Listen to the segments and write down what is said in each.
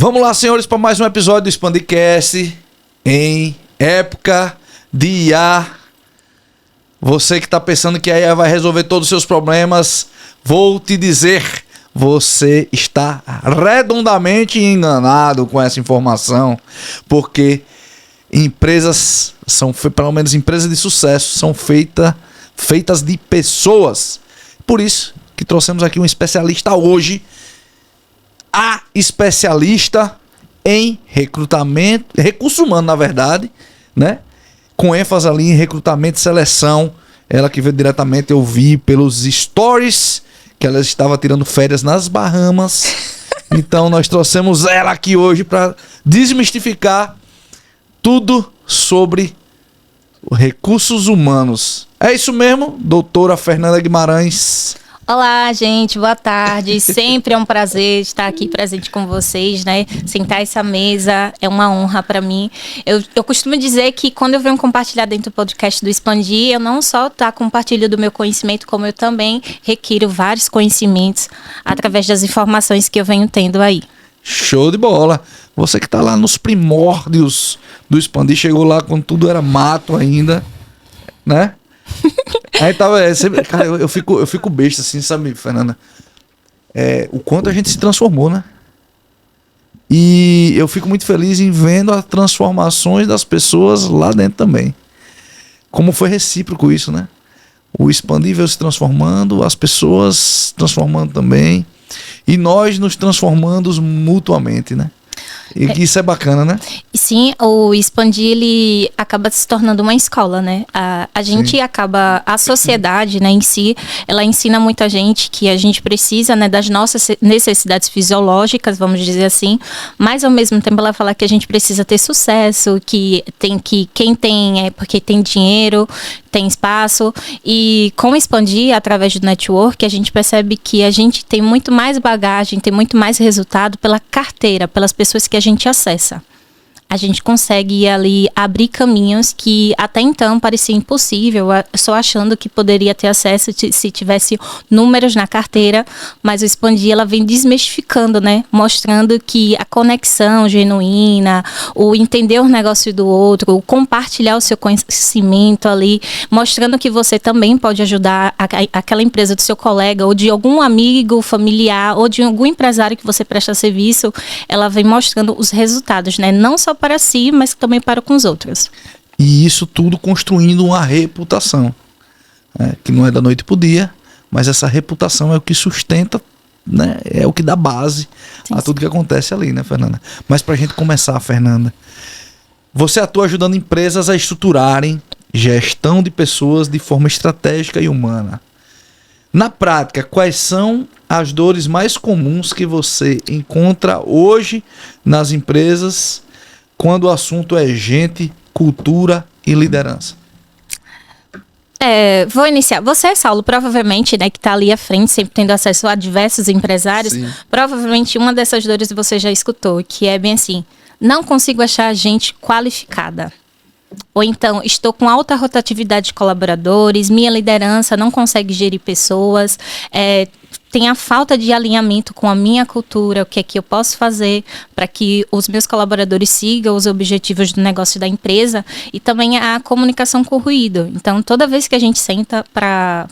Vamos lá, senhores, para mais um episódio do Expandicast em época de IA. Você que está pensando que a IA vai resolver todos os seus problemas, vou te dizer, você está redondamente enganado com essa informação, porque empresas pelo menos empresas de sucesso, são feitas de pessoas. Por isso que trouxemos aqui um especialista hoje, a especialista em recrutamento, recurso humano, na verdade, né? Com ênfase ali em recrutamento e seleção. Ela que veio diretamente, eu vi pelos stories que ela estava tirando férias nas Bahamas. Então nós trouxemos ela aqui hoje para desmistificar tudo sobre recursos humanos. É isso mesmo, doutora Fernanda Guimarães? Olá, gente, boa tarde. Sempre é um prazer estar aqui presente com vocês, né? Sentar essa mesa é uma honra para mim. Eu costumo dizer que quando eu venho compartilhar dentro do podcast do Expandir, eu não só compartilho do meu conhecimento, como eu também requiro vários conhecimentos através das informações que eu venho tendo aí. Show de bola! Você que tá lá nos primórdios do Expandir, chegou lá quando tudo era mato ainda, né? Aí tava, cara, eu fico besta assim, sabe, Fernanda? O quanto a gente se transformou, né? E eu fico muito feliz em vendo as transformações das pessoas lá dentro também. Como foi recíproco isso, né? O Expandir veio se transformando, as pessoas se transformando também, e nós nos transformando mutuamente, né? E isso é bacana, né? Sim, o Expandir, ele acaba se tornando uma escola, né? A gente acaba, a sociedade, né, em si, ela ensina muita gente que a gente precisa, né, das nossas necessidades fisiológicas, vamos dizer assim, mas ao mesmo tempo ela fala que a gente precisa ter sucesso, que quem tem é porque tem dinheiro, tem espaço, e com o Expandir, através do network, a gente percebe que a gente tem muito mais bagagem, tem muito mais resultado pela carteira, pelas pessoas que a gente acessa. A gente consegue ali abrir caminhos que até então parecia impossível, só achando que poderia ter acesso se tivesse números na carteira, mas o Expandir, ela vem desmistificando, né? Mostrando que a conexão genuína, o entender o negócio do outro, o compartilhar o seu conhecimento ali, mostrando que você também pode ajudar aquela empresa do seu colega, ou de algum amigo, familiar, ou de algum empresário que você presta serviço, ela vem mostrando os resultados, né? Não só para si, mas também para com os outros. E isso tudo construindo uma reputação, né? Que não é da noite pro dia, mas essa reputação é o que sustenta, né? É o que dá base a tudo que acontece ali, né, Fernanda? Mas pra gente começar, Fernanda, você atua ajudando empresas a estruturarem gestão de pessoas de forma estratégica e humana. Na prática, quais são as dores mais comuns que você encontra hoje nas empresas quando o assunto é gente, cultura e liderança? Vou iniciar. Você, Saulo, provavelmente, né, que está ali à frente, sempre tendo acesso a diversos empresários, sim, provavelmente uma dessas dores você já escutou, que é bem assim: não consigo achar gente qualificada. Ou então, estou com alta rotatividade de colaboradores, minha liderança não consegue gerir pessoas, tem a falta de alinhamento com a minha cultura, o que é que eu posso fazer para que os meus colaboradores sigam os objetivos do negócio da empresa, e também a comunicação com ruído. Então, toda vez que a gente senta para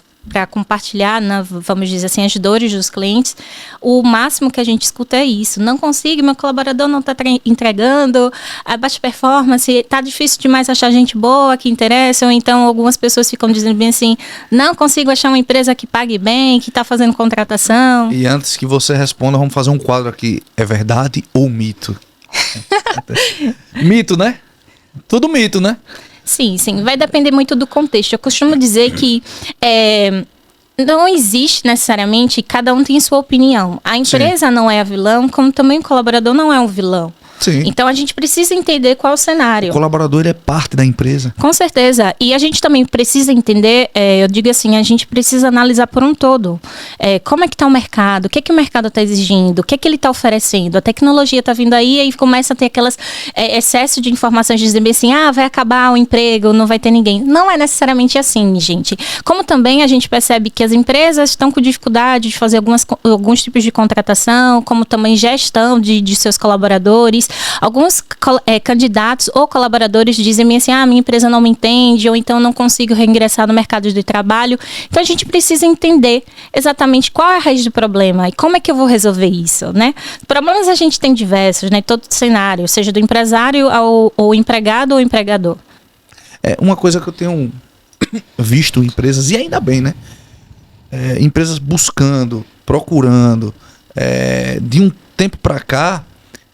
compartilhar, né, vamos dizer assim, as dores dos clientes, o máximo que a gente escuta é isso: não consigo, meu colaborador não está entregando, a baixa performance, está difícil demais achar gente boa, que interessa. Ou então algumas pessoas ficam dizendo bem assim: não consigo achar uma empresa que pague bem, que está fazendo contratação. E antes que você responda, vamos fazer um quadro aqui: é verdade ou mito? Mito, né? Tudo mito, né? Sim, vai depender muito do contexto. Eu costumo dizer que não existe necessariamente, cada um tem sua opinião. A empresa, sim, não é a vilã, como também o colaborador não é um vilão. Sim. Então a gente precisa entender qual é o cenário. O colaborador, ele é parte da empresa. Com certeza. E a gente também precisa entender, eu digo assim, a gente precisa analisar por um todo. Como é que está o mercado? O que é que o mercado está exigindo? O que é que ele está oferecendo? A tecnologia está vindo aí e aí começa a ter aquelas excesso de informações de dizer assim, vai acabar o emprego, não vai ter ninguém. Não é necessariamente assim, gente. Como também a gente percebe que as empresas estão com dificuldade de fazer alguns tipos de contratação, como também gestão de seus colaboradores. Alguns candidatos ou colaboradores dizem assim, minha empresa não me entende, ou então não consigo reingressar no mercado de trabalho. Então a gente precisa entender exatamente qual é a raiz do problema e como é que eu vou resolver isso, né? Problemas a gente tem diversos, né? Todo cenário, seja do empresário ao empregado ou empregador. Uma coisa que eu tenho visto empresas, e ainda bem, né? Empresas buscando, procurando, de um tempo para cá,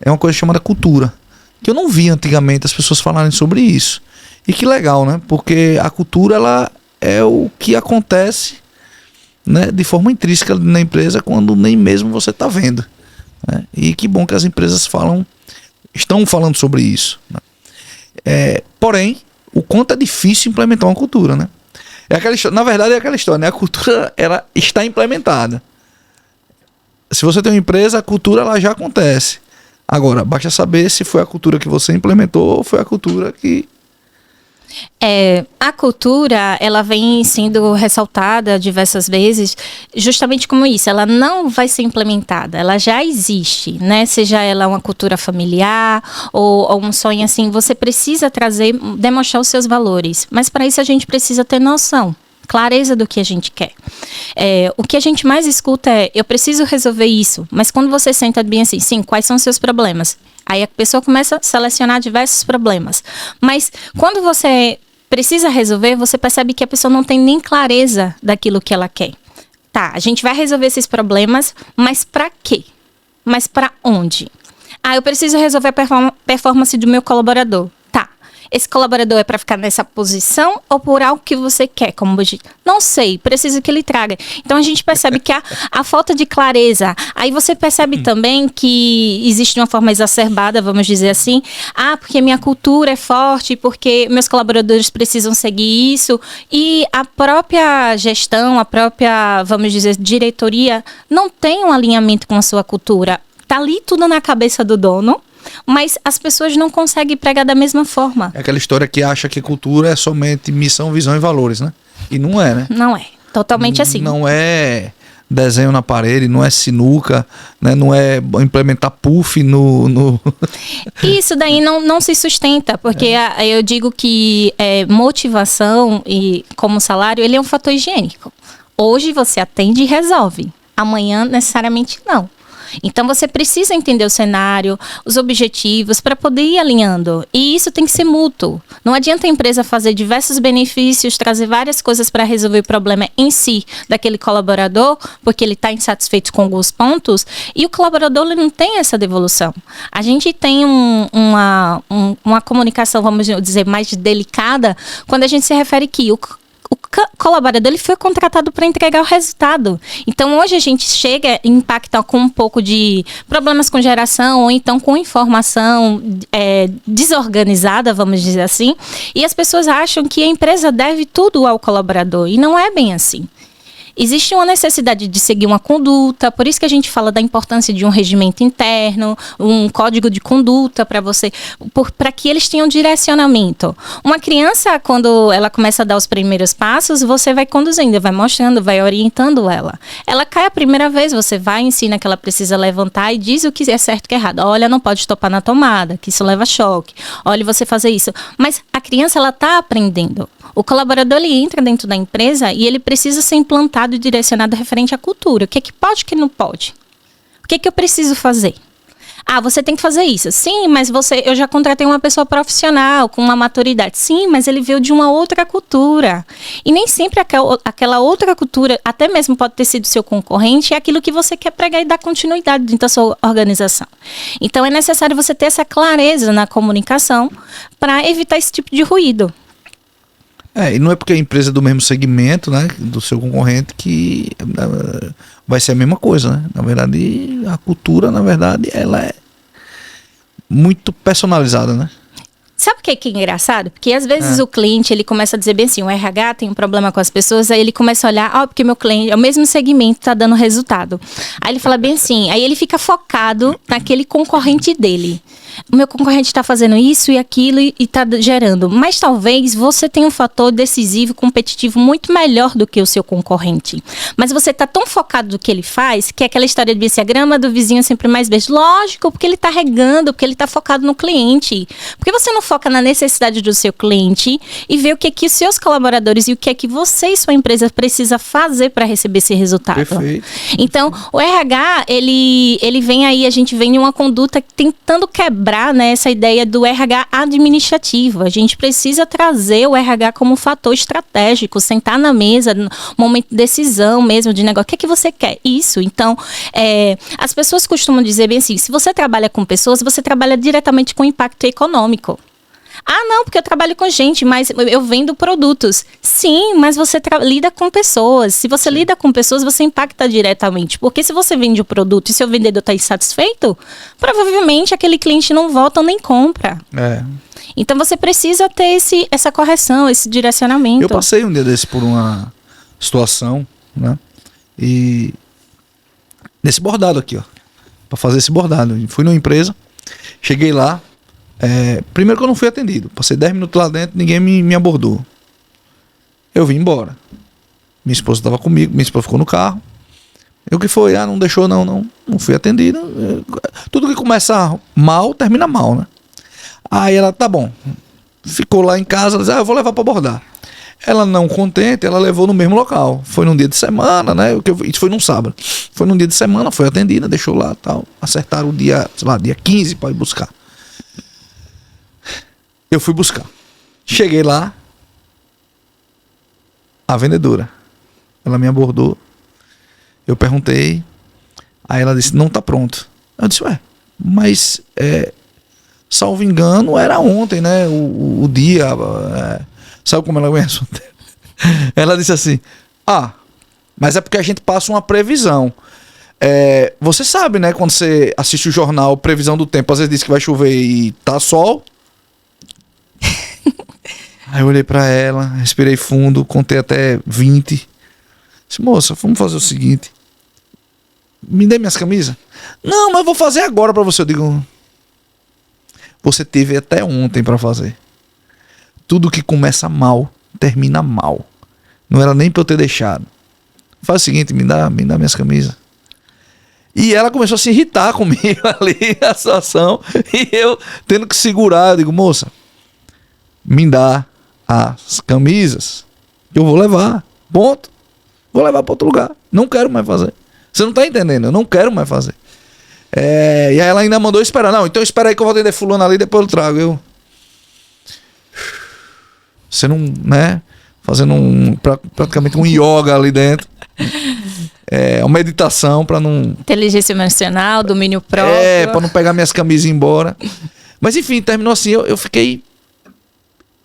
é uma coisa chamada cultura, que eu não vi antigamente as pessoas falarem sobre isso. E que legal, né? Porque a cultura, ela é o que acontece, né, de forma intrínseca na empresa quando nem mesmo você está vendo, né? E que bom que as empresas estão falando sobre isso, né? Porém, o quanto é difícil implementar uma cultura, né? Na verdade, é aquela história, né? A cultura, ela está implementada. Se você tem uma empresa, a cultura, ela já acontece. Agora, basta saber se foi a cultura que você implementou ou foi a cultura que... A cultura, ela vem sendo ressaltada diversas vezes, justamente como isso, ela não vai ser implementada, ela já existe, né? Seja ela uma cultura familiar ou um sonho assim, você precisa demonstrar os seus valores, mas para isso a gente precisa ter noção, clareza do que a gente quer. O que a gente mais escuta eu preciso resolver isso, mas quando você senta bem assim, sim, quais são os seus problemas? Aí a pessoa começa a selecionar diversos problemas. Mas quando você precisa resolver, você percebe que a pessoa não tem nem clareza daquilo que ela quer. Tá, a gente vai resolver esses problemas, mas para quê? Mas para onde? Eu preciso resolver a performance do meu colaborador. Esse colaborador é para ficar nessa posição ou por algo que você quer? Não sei, preciso que ele traga. Então a gente percebe que a falta de clareza. Aí você percebe também que existe uma forma exacerbada, vamos dizer assim. Porque minha cultura é forte, porque meus colaboradores precisam seguir isso. E a própria gestão, a própria, vamos dizer, diretoria, não tem um alinhamento com a sua cultura. Tá ali tudo na cabeça do dono, mas as pessoas não conseguem pregar da mesma forma. É aquela história que acha que cultura é somente missão, visão e valores, né? E não é, né? Não é. Totalmente assim. Não é desenho na parede, não é sinuca, né? Não é implementar puff no... Isso daí não se sustenta, porque eu digo que motivação e como salário, ele é um fator higiênico. Hoje você atende e resolve. Amanhã, necessariamente, não. Então você precisa entender o cenário, os objetivos para poder ir alinhando. E isso tem que ser mútuo. Não adianta a empresa fazer diversos benefícios, trazer várias coisas para resolver o problema em si daquele colaborador, porque ele está insatisfeito com alguns pontos, e o colaborador ele não tem essa devolução. A gente tem uma comunicação, vamos dizer, mais delicada quando a gente se refere que o colaborador ele foi contratado para entregar o resultado. Então hoje a gente chega e impacta com um pouco de problemas com geração ou então com informação desorganizada, vamos dizer assim, e as pessoas acham que a empresa deve tudo ao colaborador e não é bem assim. Existe uma necessidade de seguir uma conduta, por isso que a gente fala da importância de um regimento interno, um código de conduta para que eles tenham direcionamento. Uma criança, quando ela começa a dar os primeiros passos, você vai conduzindo, vai mostrando, vai orientando ela. Ela cai a primeira vez, você vai, ensina que ela precisa levantar e diz o que é certo e o que é errado. Olha, não pode topar na tomada, que isso leva choque. Olha, você fazer isso. Mas a criança, ela está aprendendo. O colaborador, ele entra dentro da empresa e ele precisa ser implantado e direcionado referente à cultura. O que é que pode e o que não pode? O que é que eu preciso fazer? Você tem que fazer isso. Sim, mas eu já contratei uma pessoa profissional, com uma maturidade. Sim, mas ele veio de uma outra cultura. E nem sempre aquela outra cultura, até mesmo pode ter sido seu concorrente, é aquilo que você quer pregar e dar continuidade dentro da sua organização. Então é necessário você ter essa clareza na comunicação para evitar esse tipo de ruído. E não é porque a empresa é do mesmo segmento, né, do seu concorrente, que vai ser a mesma coisa, né? Na verdade, a cultura, na verdade, ela muito personalizada, né? Sabe o que é engraçado? Porque às vezes o cliente, ele começa a dizer bem assim, o RH tem um problema com as pessoas, aí ele começa a olhar, porque meu cliente é o mesmo segmento, tá dando resultado. Aí ele fala bem assim, aí ele fica focado naquele concorrente dele. O meu concorrente está fazendo isso e aquilo e está gerando. Mas talvez você tenha um fator decisivo, competitivo muito melhor do que o seu concorrente. Mas você está tão focado no que ele faz, que é aquela história de se a grama do vizinho é sempre mais verde. Lógico, porque ele está regando, porque ele está focado no cliente. Porque você não foca na necessidade do seu cliente e vê o que é que os seus colaboradores e o que é que você e sua empresa precisa fazer para receber esse resultado. Perfeito. Então, o RH, ele vem aí, a gente vem em uma conduta tentando quebrar, né, essa ideia do RH administrativo. A gente precisa trazer o RH como um fator estratégico, sentar na mesa, no momento de decisão mesmo, de negócio. O que é que você quer? Isso. Então, as pessoas costumam dizer bem assim, se você trabalha com pessoas, você trabalha diretamente com impacto econômico. Ah, não, porque eu trabalho com gente, mas eu vendo produtos. Sim, mas você lida com pessoas. Se você lida com pessoas, você impacta diretamente. Porque se você vende o produto e seu vendedor está insatisfeito, provavelmente aquele cliente não volta ou nem compra. Então você precisa ter essa correção, esse direcionamento. Eu passei um dia desse por uma situação, né? E nesse bordado aqui, ó. Pra fazer esse bordado. Fui numa empresa, cheguei lá. Primeiro que eu não fui atendido. Passei 10 minutos lá dentro, ninguém me abordou. Eu vim embora. Minha esposa estava comigo, minha esposa ficou no carro. Eu que foi? Não deixou, não fui atendido. Tudo que começa mal, termina mal, né? Aí ela, tá bom. Ficou lá em casa, ela disse, eu vou levar para abordar. Ela não contente, ela levou no mesmo local. Foi num dia de semana, né? Isso foi num sábado. Foi num dia de semana, foi atendida, deixou lá tal. Acertaram o dia, sei lá, dia 15 para ir buscar. Eu fui buscar. Cheguei lá. A vendedora. Ela me abordou. Eu perguntei. Aí ela disse, não tá pronto. Eu disse, mas salvo engano, era ontem, né? O dia. Sabe como ela começa? Ela disse assim, mas é porque a gente passa uma previsão. Você sabe, né? Quando você assiste o jornal, previsão do tempo, às vezes diz que vai chover e tá sol. Aí eu olhei pra ela, respirei fundo, contei até 20. Disse, moça, vamos fazer o seguinte. Me dê minhas camisas? Não, mas eu vou fazer agora pra você. Eu digo, você teve até ontem pra fazer. Tudo que começa mal, termina mal. Não era nem pra eu ter deixado. Faz o seguinte, me dá minhas camisas. E ela começou a se irritar comigo ali, a situação. E eu tendo que segurar, eu digo, moça, me dá as camisas que eu vou levar, ponto. Vou levar para outro lugar, não quero mais fazer. Você não tá entendendo, eu não quero mais fazer. E aí ela ainda mandou esperar. Não, então espera aí que eu vou atender fulano ali e depois eu trago. Você não, né? Fazendo praticamente um yoga ali dentro. Uma meditação para não... Inteligência emocional, domínio próprio. Para não pegar minhas camisas e ir embora. Mas enfim, terminou assim, eu fiquei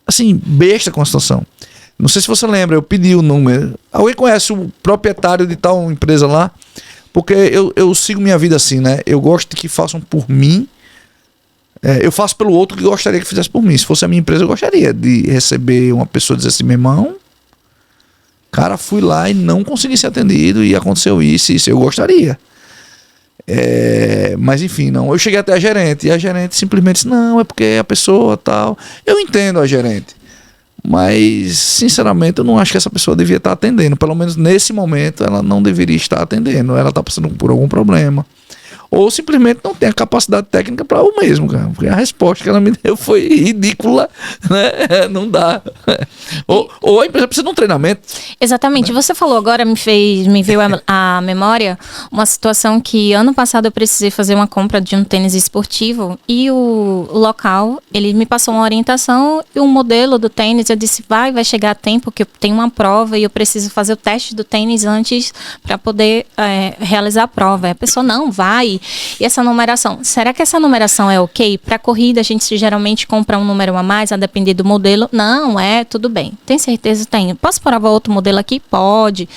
assim, besta com a situação. Não sei se você lembra, eu pedi o número. Alguém conhece o proprietário de tal empresa lá? Porque eu sigo minha vida assim, né? Eu gosto de que façam por mim. Eu faço pelo outro que gostaria que fizesse por mim. Se fosse a minha empresa, eu gostaria de receber uma pessoa e dizer assim, meu irmão, cara, fui lá e não consegui ser atendido e aconteceu isso, eu gostaria. Mas enfim, não. Eu cheguei até a gerente e a gerente simplesmente disse, não, é porque a pessoa tal. Eu entendo a gerente, mas sinceramente eu não acho que essa pessoa devia estar atendendo. Pelo menos nesse momento ela não deveria estar atendendo. Ela está passando por algum problema. Ou simplesmente não tem a capacidade técnica para o mesmo, cara. Porque a resposta que ela me deu foi ridícula, né? Não dá. Ou a empresa precisa de um treinamento. Exatamente. Você falou agora, me veio à memória uma situação que ano passado eu precisei fazer uma compra de um tênis esportivo e o local, ele me passou uma orientação e um modelo do tênis. Eu disse, vai chegar a tempo que eu tenho uma prova e eu preciso fazer o teste do tênis antes para poder realizar a prova. A pessoa, não, vai. E essa numeração, será que essa numeração é ok? Para corrida a gente geralmente compra um número a mais, a depender do modelo. Não, tudo bem. Tem certeza? Tenho. Posso provar outro modelo aqui? Pode.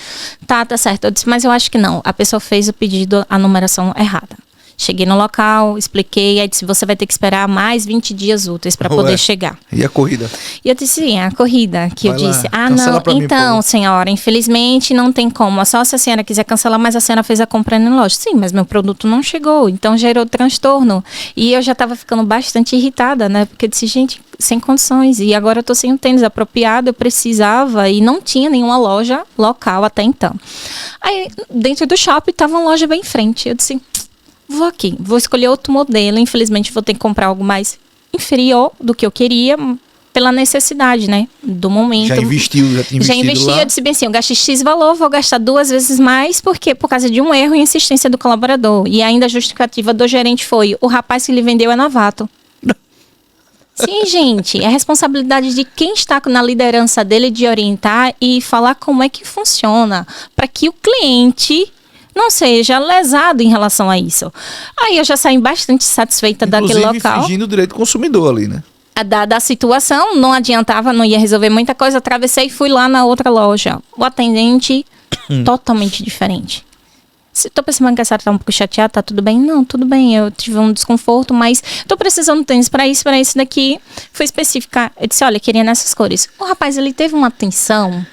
Tá certo. Eu disse, mas eu acho que não. A pessoa fez o pedido, a numeração errada. Cheguei no local, expliquei, aí disse, você vai ter que esperar mais 20 dias úteis para poder chegar. E a corrida? E eu disse, sim, a corrida, que Vai eu lá, disse, cancela pra mim, então, pô. senhora, infelizmente não tem como, só se a senhora quiser cancelar, mas a senhora fez a compra na loja. Sim, mas meu produto não chegou, então gerou transtorno. E eu já estava ficando bastante irritada, né, porque eu disse, gente, sem condições, e agora eu tô sem um tênis apropriado, eu precisava, e não tinha nenhuma loja local até então. Aí, dentro do shopping, tava uma loja bem em frente, eu disse, vou aqui, vou escolher outro modelo, infelizmente vou ter que comprar algo mais inferior do que eu queria, pela necessidade, né, do momento. Já investiu, já tinha investido Já investi, lá? eu disse bem assim, eu gastei X valor, vou gastar 2 vezes mais, porque por causa de um erro e insistência do colaborador. E ainda a justificativa do gerente foi, o rapaz que lhe vendeu é novato. Sim, gente, é responsabilidade de quem está na liderança dele de orientar e falar como é que funciona, para que o cliente não seja lesado em relação a isso. Aí eu já saí bastante satisfeita daquele local. Infringindo o direito do consumidor ali, né? Da situação, não adiantava, não ia resolver muita coisa, atravessei e fui lá na outra loja. O atendente, totalmente diferente. Se tô percebendo que a senhora tá um pouco chateada, tá tudo bem? Não, tudo bem, eu tive um desconforto, mas tô precisando de tênis para isso daqui. Foi específica. Eu disse, olha, queria nessas cores. O rapaz, ele teve uma atenção.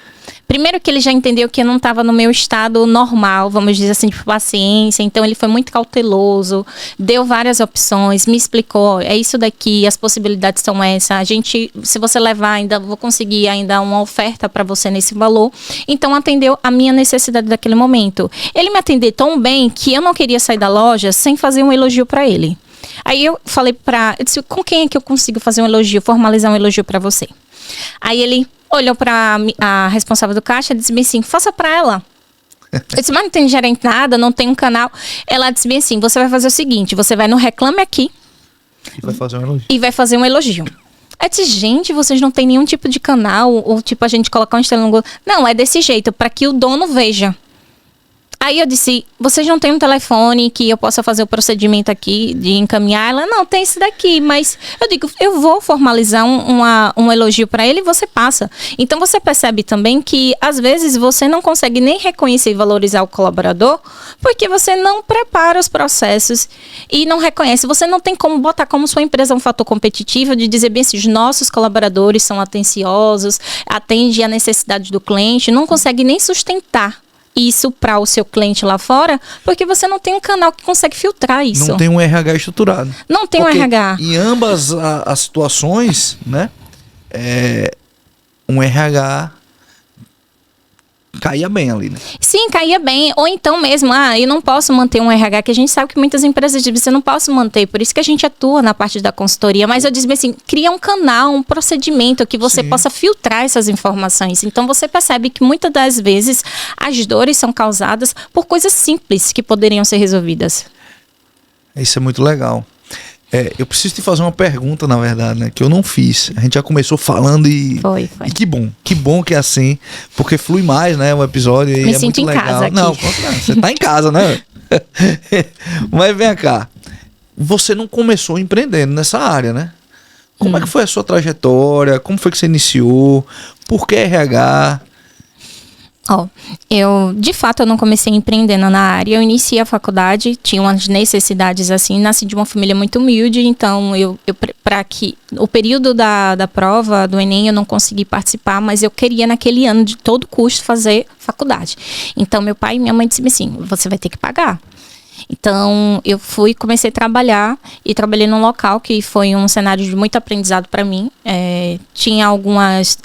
Primeiro que ele já entendeu que eu não estava no meu estado normal, vamos dizer assim, de paciência. Então, ele foi muito cauteloso, deu várias opções, me explicou, é isso daqui, as possibilidades são essas. A gente, se você levar, ainda vou conseguir ainda uma oferta para você nesse valor. Então, atendeu a minha necessidade daquele momento. Ele me atendeu tão bem que eu não queria sair da loja sem fazer um elogio para ele. Aí eu falei eu disse, com quem é que eu consigo fazer um elogio, formalizar um elogio para você? Aí ele olhou para a responsável do caixa e disse bem assim, faça para ela. Eu disse, mas não tem gerente nada, não tem um canal. Ela disse bem assim, você vai fazer o seguinte, você vai no Reclame Aqui E vai fazer um elogio. e vai fazer um elogio. Eu disse, gente, vocês não tem nenhum tipo de canal, ou tipo a gente colocar um estrela no Google. Não, é desse jeito, para que o dono veja. Aí eu disse, vocês não têm um telefone que eu possa fazer o procedimento aqui de encaminhar? Ela, não, tem esse daqui, mas eu digo, eu vou formalizar um elogio para ele e você passa. Então você percebe também que às vezes você não consegue nem reconhecer e valorizar o colaborador porque você não prepara os processos e não reconhece. Você não tem como botar como sua empresa um fator competitivo de dizer bem se os nossos colaboradores são atenciosos, atendem a necessidade do cliente, não consegue nem sustentar isso para o seu cliente lá fora, porque você não tem um canal que consegue filtrar isso. Não tem um RH estruturado. Não tem Porque um RH. Em ambas as situações, né? Um RH caía bem ali, né? Sim, caía bem. Ou então mesmo, eu não posso manter um RH, que a gente sabe que muitas empresas dizem, você não posso manter, por isso que a gente atua na parte da consultoria. Mas eu disse assim, cria um canal, um procedimento que você possa filtrar essas informações. Então você percebe que muitas das vezes as dores são causadas por coisas simples que poderiam ser resolvidas. Isso é muito legal. Eu preciso te fazer uma pergunta, na verdade, né? Que eu não fiz. A gente já começou falando e... Foi. E que bom que é assim, porque flui mais, né? O episódio e Me é sinto muito em legal. casa aqui. Não, você tá em casa, né? Mas vem cá. Você não começou empreendendo nessa área, né? Como é que foi a sua trajetória? Como foi que você iniciou? Por que RH? De fato, eu não comecei empreendendo na área. Eu iniciei a faculdade, tinha umas necessidades assim, nasci de uma família muito humilde, então para que o período da prova do Enem eu não consegui participar, mas eu queria naquele ano de todo custo fazer faculdade. Então meu pai e minha mãe disseram assim, você vai ter que pagar. Então, eu comecei a trabalhar e trabalhei num local que foi um cenário de muito aprendizado para mim. Tinha algumas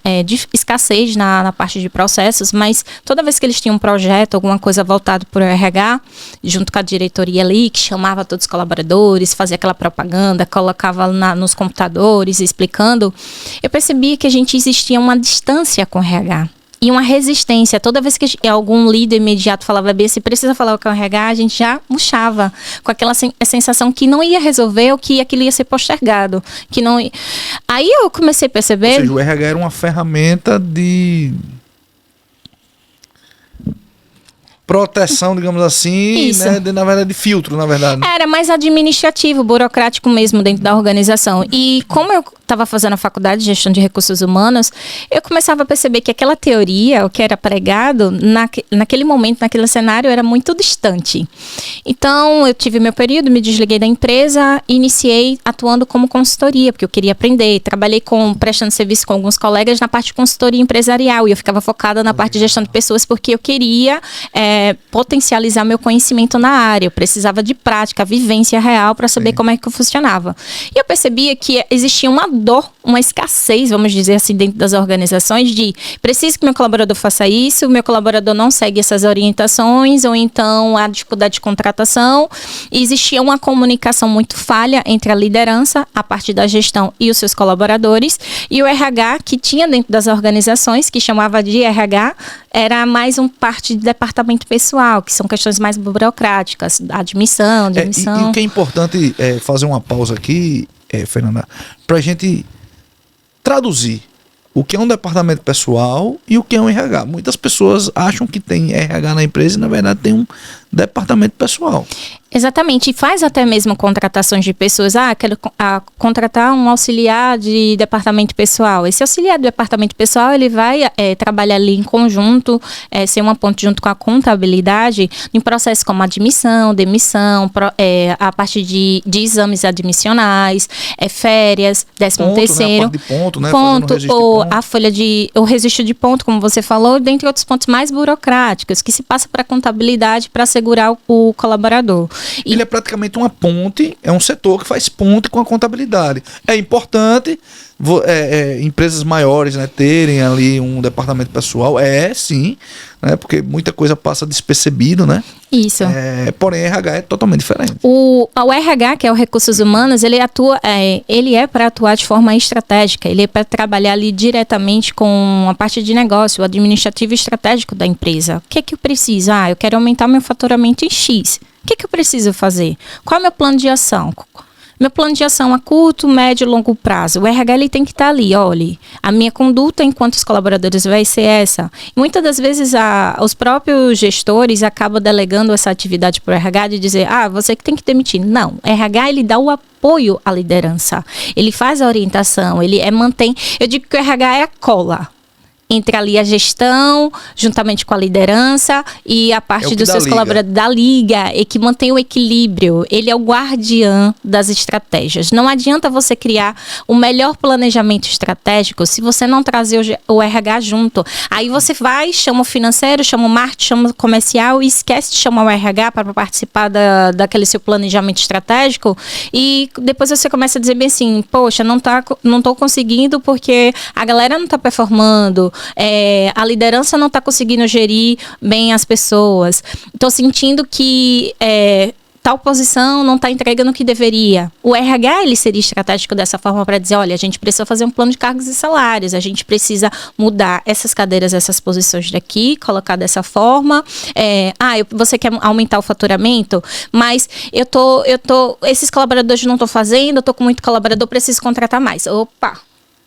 escassez na parte de processos, mas toda vez que eles tinham um projeto, alguma coisa voltada para o RH, junto com a diretoria ali, que chamava todos os colaboradores, fazia aquela propaganda, colocava nos computadores, explicando, eu percebia que a gente existia uma distância com o RH. E uma resistência. Toda vez que algum líder imediato falava bem, se precisa falar com o RH, a gente já murchava com aquela sensação que não ia resolver ou que aquilo ia ser postergado. Que não... Aí eu comecei a perceber... Ou seja, o RH era uma ferramenta de... proteção, digamos assim, né? Na verdade, de filtro, na verdade. Era mais administrativo, burocrático mesmo dentro da organização. E como eu estava fazendo a faculdade de gestão de recursos humanos, eu começava a perceber que aquela teoria, o que era pregado, naquele momento, naquele cenário, era muito distante. Então, eu tive meu período, me desliguei da empresa e iniciei atuando como consultoria, porque eu queria aprender. Trabalhei prestando serviço com alguns colegas na parte de consultoria empresarial e eu ficava focada na parte de gestão de pessoas porque eu queria potencializar meu conhecimento na área. Eu precisava de prática, vivência real para saber como é que eu funcionava. E eu percebia que existia uma dor, uma escassez, vamos dizer assim, dentro das organizações de preciso que meu colaborador faça isso, o meu colaborador não segue essas orientações, ou então há dificuldade de contratação. E existia uma comunicação muito falha entre a liderança, a parte da gestão e os seus colaboradores, e o RH que tinha dentro das organizações, que chamava de RH, era mais parte de departamento pessoal, que são questões mais burocráticas, admissão, demissão. E o que é importante é fazer uma pausa aqui, Fernanda, para a gente traduzir o que é um departamento pessoal e o que é um RH. Muitas pessoas acham que tem RH na empresa e, na verdade, tem um departamento pessoal. Exatamente, e faz até mesmo contratações de pessoas. Quero contratar um auxiliar de departamento pessoal. Esse auxiliar do departamento pessoal, ele vai trabalhar ali em conjunto, ser uma ponte junto com a contabilidade, em processos como admissão, demissão, a parte de exames admissionais, férias, 13º. Né? Ponto, ou a folha o registro de ponto, como você falou, dentre outros pontos mais burocráticos, que se passa para a contabilidade para assegurar o colaborador. Ele é praticamente uma ponte, é um setor que faz ponte com a contabilidade. É importante empresas maiores, né, terem ali um departamento pessoal, sim, né, porque muita coisa passa despercebido, né? Isso. Porém, RH é totalmente diferente. O RH, que é o Recursos Humanos, ele atua, ele é para atuar de forma estratégica, ele é para trabalhar ali diretamente com a parte de negócio, o administrativo estratégico da empresa. O que é que eu preciso? Eu quero aumentar meu faturamento em X. O que é que eu preciso fazer? Qual é o meu plano de ação? Meu plano de ação a curto, médio e longo prazo. O RH ele tem que estar ali, olha, a minha conduta enquanto os colaboradores vai ser essa. E muitas das vezes os próprios gestores acabam delegando essa atividade para o RH de dizer, você que tem que demitir. Não, o RH ele dá o apoio à liderança. Ele faz a orientação, ele mantém. Eu digo que o RH é a cola entre ali a gestão, juntamente com a liderança e a parte dos seus colaboradores da liga, e que mantém o equilíbrio. Ele é o guardião das estratégias. Não adianta você criar o melhor planejamento estratégico se você não trazer o RH junto. Aí você chama o financeiro, chama o marketing, chama o comercial e esquece de chamar o RH para participar daquele seu planejamento estratégico, e depois você começa a dizer bem assim, poxa, não tô conseguindo porque a galera não está performando, a liderança não está conseguindo gerir bem as pessoas. Estou sentindo que tal posição não está entregando o que deveria. O RH ele seria estratégico dessa forma para dizer, olha, a gente precisa fazer um plano de cargos e salários, a gente precisa mudar essas cadeiras, essas posições daqui, colocar dessa forma. Você quer aumentar o faturamento, mas esses colaboradores não estão fazendo, eu estou com muito colaborador, preciso contratar mais. Opa!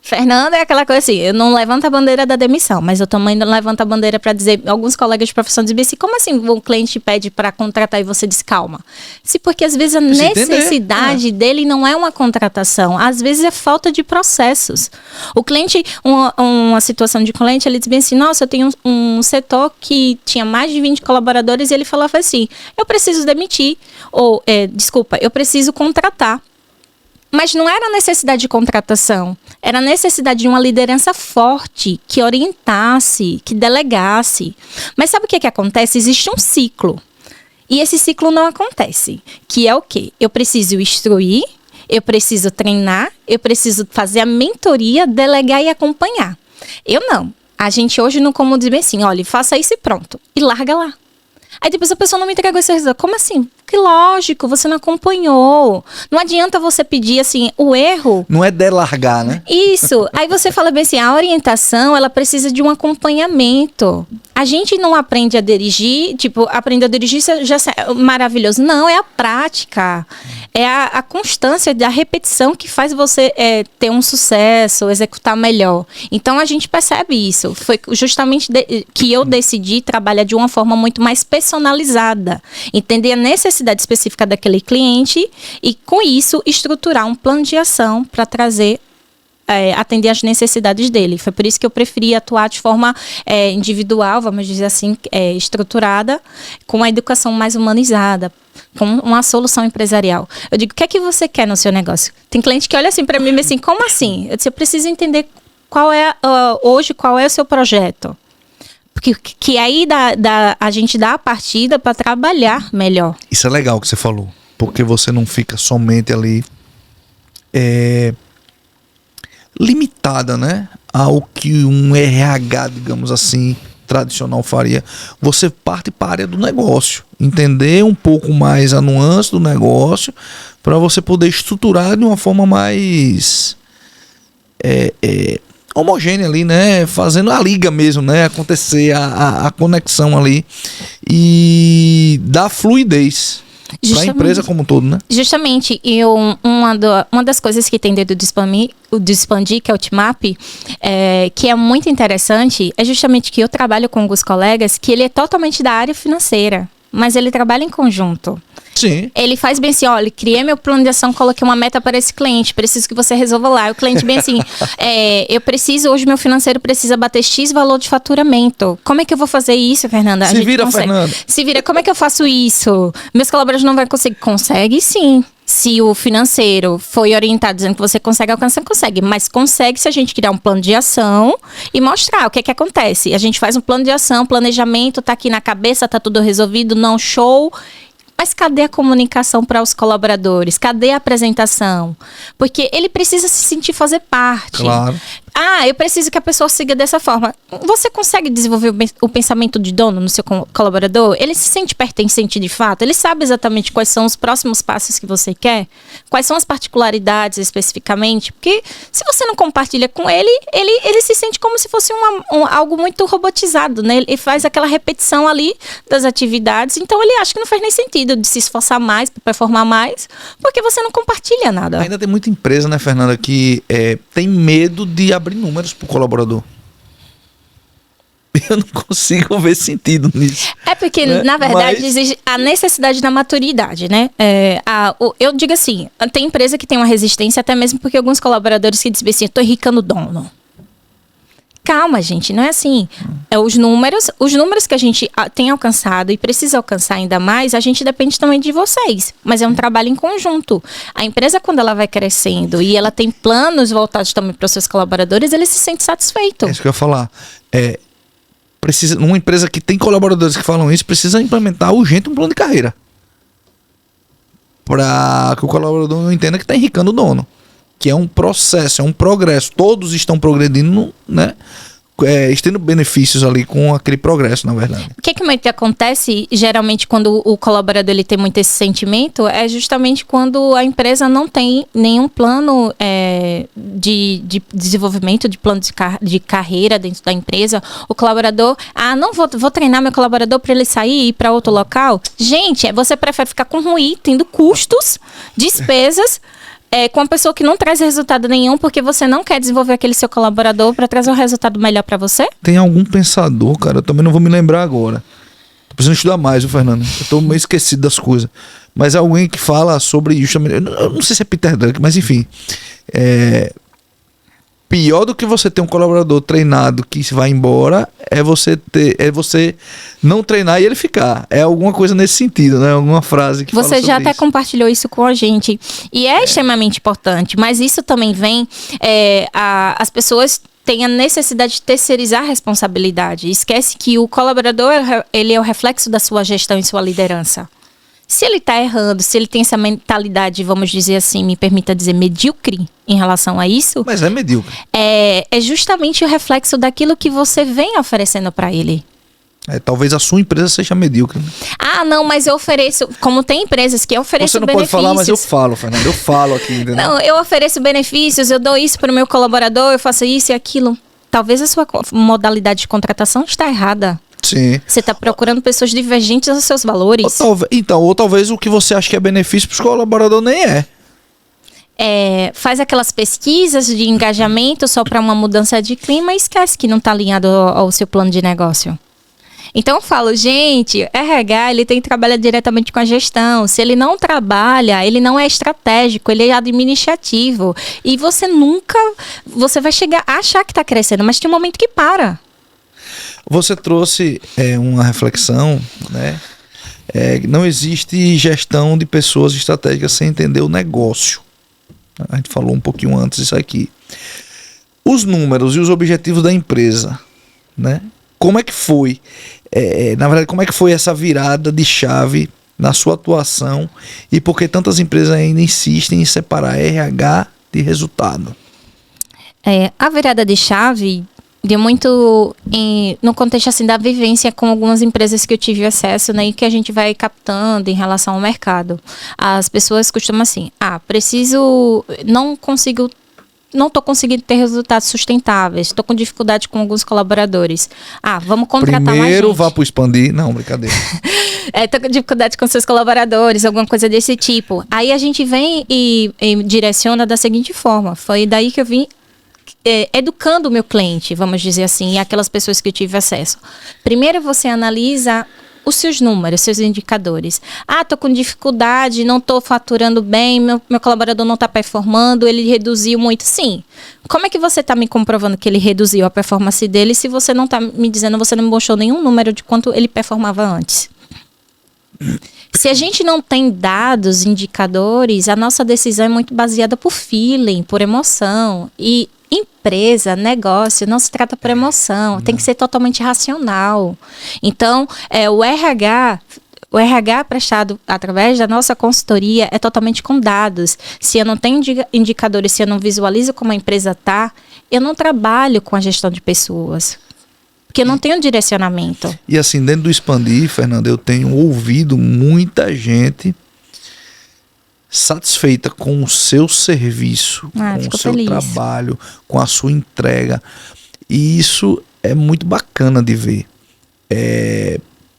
Fernanda é aquela coisa assim, eu não levanto a bandeira da demissão, mas eu também não levanto a bandeira para dizer, alguns colegas de profissão dizem assim, como assim o cliente pede para contratar e você diz calma? Porque às vezes a necessidade dele não é uma contratação, às vezes é falta de processos. O cliente, uma situação de cliente, ele diz bem assim, nossa, eu tenho um setor que tinha mais de 20 colaboradores e ele falava assim, eu preciso demitir, ou eu preciso contratar. Mas não era necessidade de contratação, era necessidade de uma liderança forte, que orientasse, que delegasse. Mas sabe o que acontece? Existe um ciclo. E esse ciclo não acontece. Que é o quê? Eu preciso instruir, eu preciso treinar, eu preciso fazer a mentoria, delegar e acompanhar. Eu não. A gente hoje não como dizer bem assim, olha, faça isso e pronto. E larga lá. Aí depois a pessoa não me entregou esse resultado. Como assim? que lógico, você não acompanhou. Não adianta você pedir assim, o erro... Não é delargar, né? Isso. Aí você fala bem assim, a orientação, ela precisa de um acompanhamento. A gente não aprende a dirigir, tipo, aprender a dirigir já é maravilhoso. Não, é a prática. É a constância da repetição que faz você ter um sucesso, executar melhor. Então, a gente percebe isso. Foi justamente que eu decidi trabalhar de uma forma muito mais personalizada. Entender a necessidade específica daquele cliente e, com isso, estruturar um plano de ação para trazer atender às necessidades dele. Foi por isso que eu preferi atuar de forma individual, vamos dizer assim, estruturada, com uma educação mais humanizada, com uma solução empresarial. Eu digo, o que é que você quer no seu negócio? Tem cliente que olha assim para mim assim, como assim? Eu disse, eu preciso entender hoje qual é o seu projeto. Porque que aí a gente dá a partida para trabalhar melhor. Isso é legal que você falou, porque você não fica somente ali limitada, né, ao que um RH, digamos assim, tradicional faria. Você parte para a área do negócio, entender um pouco mais a nuance do negócio, para você poder estruturar de uma forma mais homogênea ali, né, fazendo a liga mesmo, né, acontecer a conexão ali e dar fluidez para a empresa como um todo, né? Justamente, e uma das coisas que tem dentro do Expandir, que é o Timap, que é muito interessante, é justamente que eu trabalho com alguns colegas que ele é totalmente da área financeira, mas ele trabalha em conjunto. Sim. Ele faz bem assim, olha, criei meu plano de ação, coloquei uma meta para esse cliente, preciso que você resolva lá. E o cliente bem assim, eu preciso, hoje meu financeiro precisa bater X valor de faturamento. Como é que eu vou fazer isso, Fernanda? Se vira, Fernanda. Se vira, como é que eu faço isso? Meus colaboradores não vão conseguir. Consegue sim. Se o financeiro foi orientado dizendo que você consegue alcançar, consegue. Mas consegue se a gente criar um plano de ação e mostrar o que é que acontece. A gente faz um plano de ação, planejamento, tá aqui na cabeça, tá tudo resolvido, não show. Mas cadê a comunicação para os colaboradores? Cadê a apresentação? Porque ele precisa se sentir fazer parte. Claro. Eu preciso que a pessoa siga dessa forma. Você consegue desenvolver o pensamento de dono no seu colaborador? Ele se sente pertencente de fato? Ele sabe exatamente quais são os próximos passos que você quer? Quais são as particularidades especificamente? Porque se você não compartilha com ele, ele se sente como se fosse algo muito robotizado, né? Ele faz aquela repetição ali das atividades, então ele acha que não faz nem sentido de se esforçar mais, para performar mais, porque você não compartilha nada. Ainda tem muita empresa, né, Fernanda, que tem medo de abrir números pro colaborador. Eu não consigo ver sentido nisso. Porque, né? Na verdade, existe a necessidade da maturidade, né? Eu digo assim, tem empresa que tem uma resistência, até mesmo porque alguns colaboradores que dizem assim, eu tô enricando o dono. Calma, gente, não é assim. Os números que a gente tem alcançado e precisa alcançar ainda mais, a gente depende também de vocês. Mas é um trabalho em conjunto. A empresa, quando ela vai crescendo e ela tem planos voltados também para os seus colaboradores, ele se sente satisfeito. É isso que eu ia falar. Uma empresa que tem colaboradores que falam isso, precisa implementar urgente um plano de carreira. Para que o colaborador não entenda que está enricando o dono. Que é um processo, é um progresso. Todos estão progredindo, né? Tendo benefícios ali com aquele progresso, na verdade. O que muito acontece, geralmente, quando o colaborador ele tem muito esse sentimento, é justamente quando a empresa não tem nenhum plano de desenvolvimento, de plano de carreira dentro da empresa. O colaborador, não vou treinar meu colaborador para ele sair e ir para outro local. Gente, você prefere ficar com ruim, tendo custos, despesas, com uma pessoa que não traz resultado nenhum, porque você não quer desenvolver aquele seu colaborador para trazer um resultado melhor para você? Tem algum pensador, cara, eu também não vou me lembrar agora. Tô precisando estudar mais, viu, Fernando? Eu tô meio esquecido das coisas. Mas é alguém que fala sobre justamente, eu não sei se é Peter Drucker, mas enfim. Pior do que você ter um colaborador treinado que vai embora é você não treinar e ele ficar. É alguma coisa nesse sentido, né? Alguma frase que você já até compartilhou isso com a gente. E é extremamente importante, mas isso também vem as pessoas têm a necessidade de terceirizar a responsabilidade. Esquece que o colaborador ele é o reflexo da sua gestão e sua liderança. Se ele está errando, se ele tem essa mentalidade, vamos dizer assim, me permita dizer, medíocre em relação a isso... Mas é medíocre. É justamente o reflexo daquilo que você vem oferecendo para ele. Talvez a sua empresa seja medíocre. Né? Ah, não, mas eu ofereço, como tem empresas que eu ofereço benefícios. Você não pode falar, mas eu falo, Fernanda, eu falo aqui, entendeu? Não, eu ofereço benefícios, eu dou isso para o meu colaborador, eu faço isso e aquilo. Talvez a sua modalidade de contratação está errada. Sim. Você está procurando pessoas divergentes aos seus valores. Ou talvez o que você acha que é benefício para os colaboradores nem é. Faz aquelas pesquisas de engajamento só para uma mudança de clima e esquece que não está alinhado ao seu plano de negócio. Então eu falo, gente, RH, ele tem que trabalhar diretamente com a gestão. Se ele não trabalha, ele não é estratégico, ele é administrativo. E você vai chegar a achar que está crescendo, mas tem um momento que para. Você trouxe uma reflexão, né? Não existe gestão de pessoas estratégicas sem entender o negócio. A gente falou um pouquinho antes disso aqui. Os números e os objetivos da empresa, né? Como é que foi? Na verdade, como é que foi essa virada de chave na sua atuação e por que tantas empresas ainda insistem em separar RH de resultado? A virada de chave deu muito no contexto assim da vivência com algumas empresas que eu tive acesso, né, e que a gente vai captando em relação ao mercado. As pessoas costumam assim, não estou conseguindo ter resultados sustentáveis, estou com dificuldade com alguns colaboradores. Vamos contratar mais gente. Primeiro vá para o Expandir. Não, brincadeira. Estou com dificuldade com seus colaboradores, alguma coisa desse tipo. Aí a gente vem e direciona da seguinte forma. Foi daí que eu vim educando o meu cliente, vamos dizer assim, e aquelas pessoas que eu tive acesso. Primeiro você analisa os seus números, seus indicadores. Estou com dificuldade, não estou faturando bem, meu colaborador não está performando, ele reduziu muito. Sim. Como é que você está me comprovando que ele reduziu a performance dele se você não está me dizendo, você não me mostrou nenhum número de quanto ele performava antes? Se a gente não tem dados, indicadores, a nossa decisão é muito baseada por feeling, por emoção. E empresa, negócio, não se trata por emoção, tem que ser totalmente racional. Então, o RH prestado através da nossa consultoria é totalmente com dados. Se eu não tenho indicadores, se eu não visualizo como a empresa está, eu não trabalho com a gestão de pessoas. Porque eu não tenho direcionamento. E assim, dentro do Expandir, Fernanda, eu tenho ouvido muita gente satisfeita com o seu serviço, com o seu trabalho, com a sua entrega. E isso é muito bacana de ver.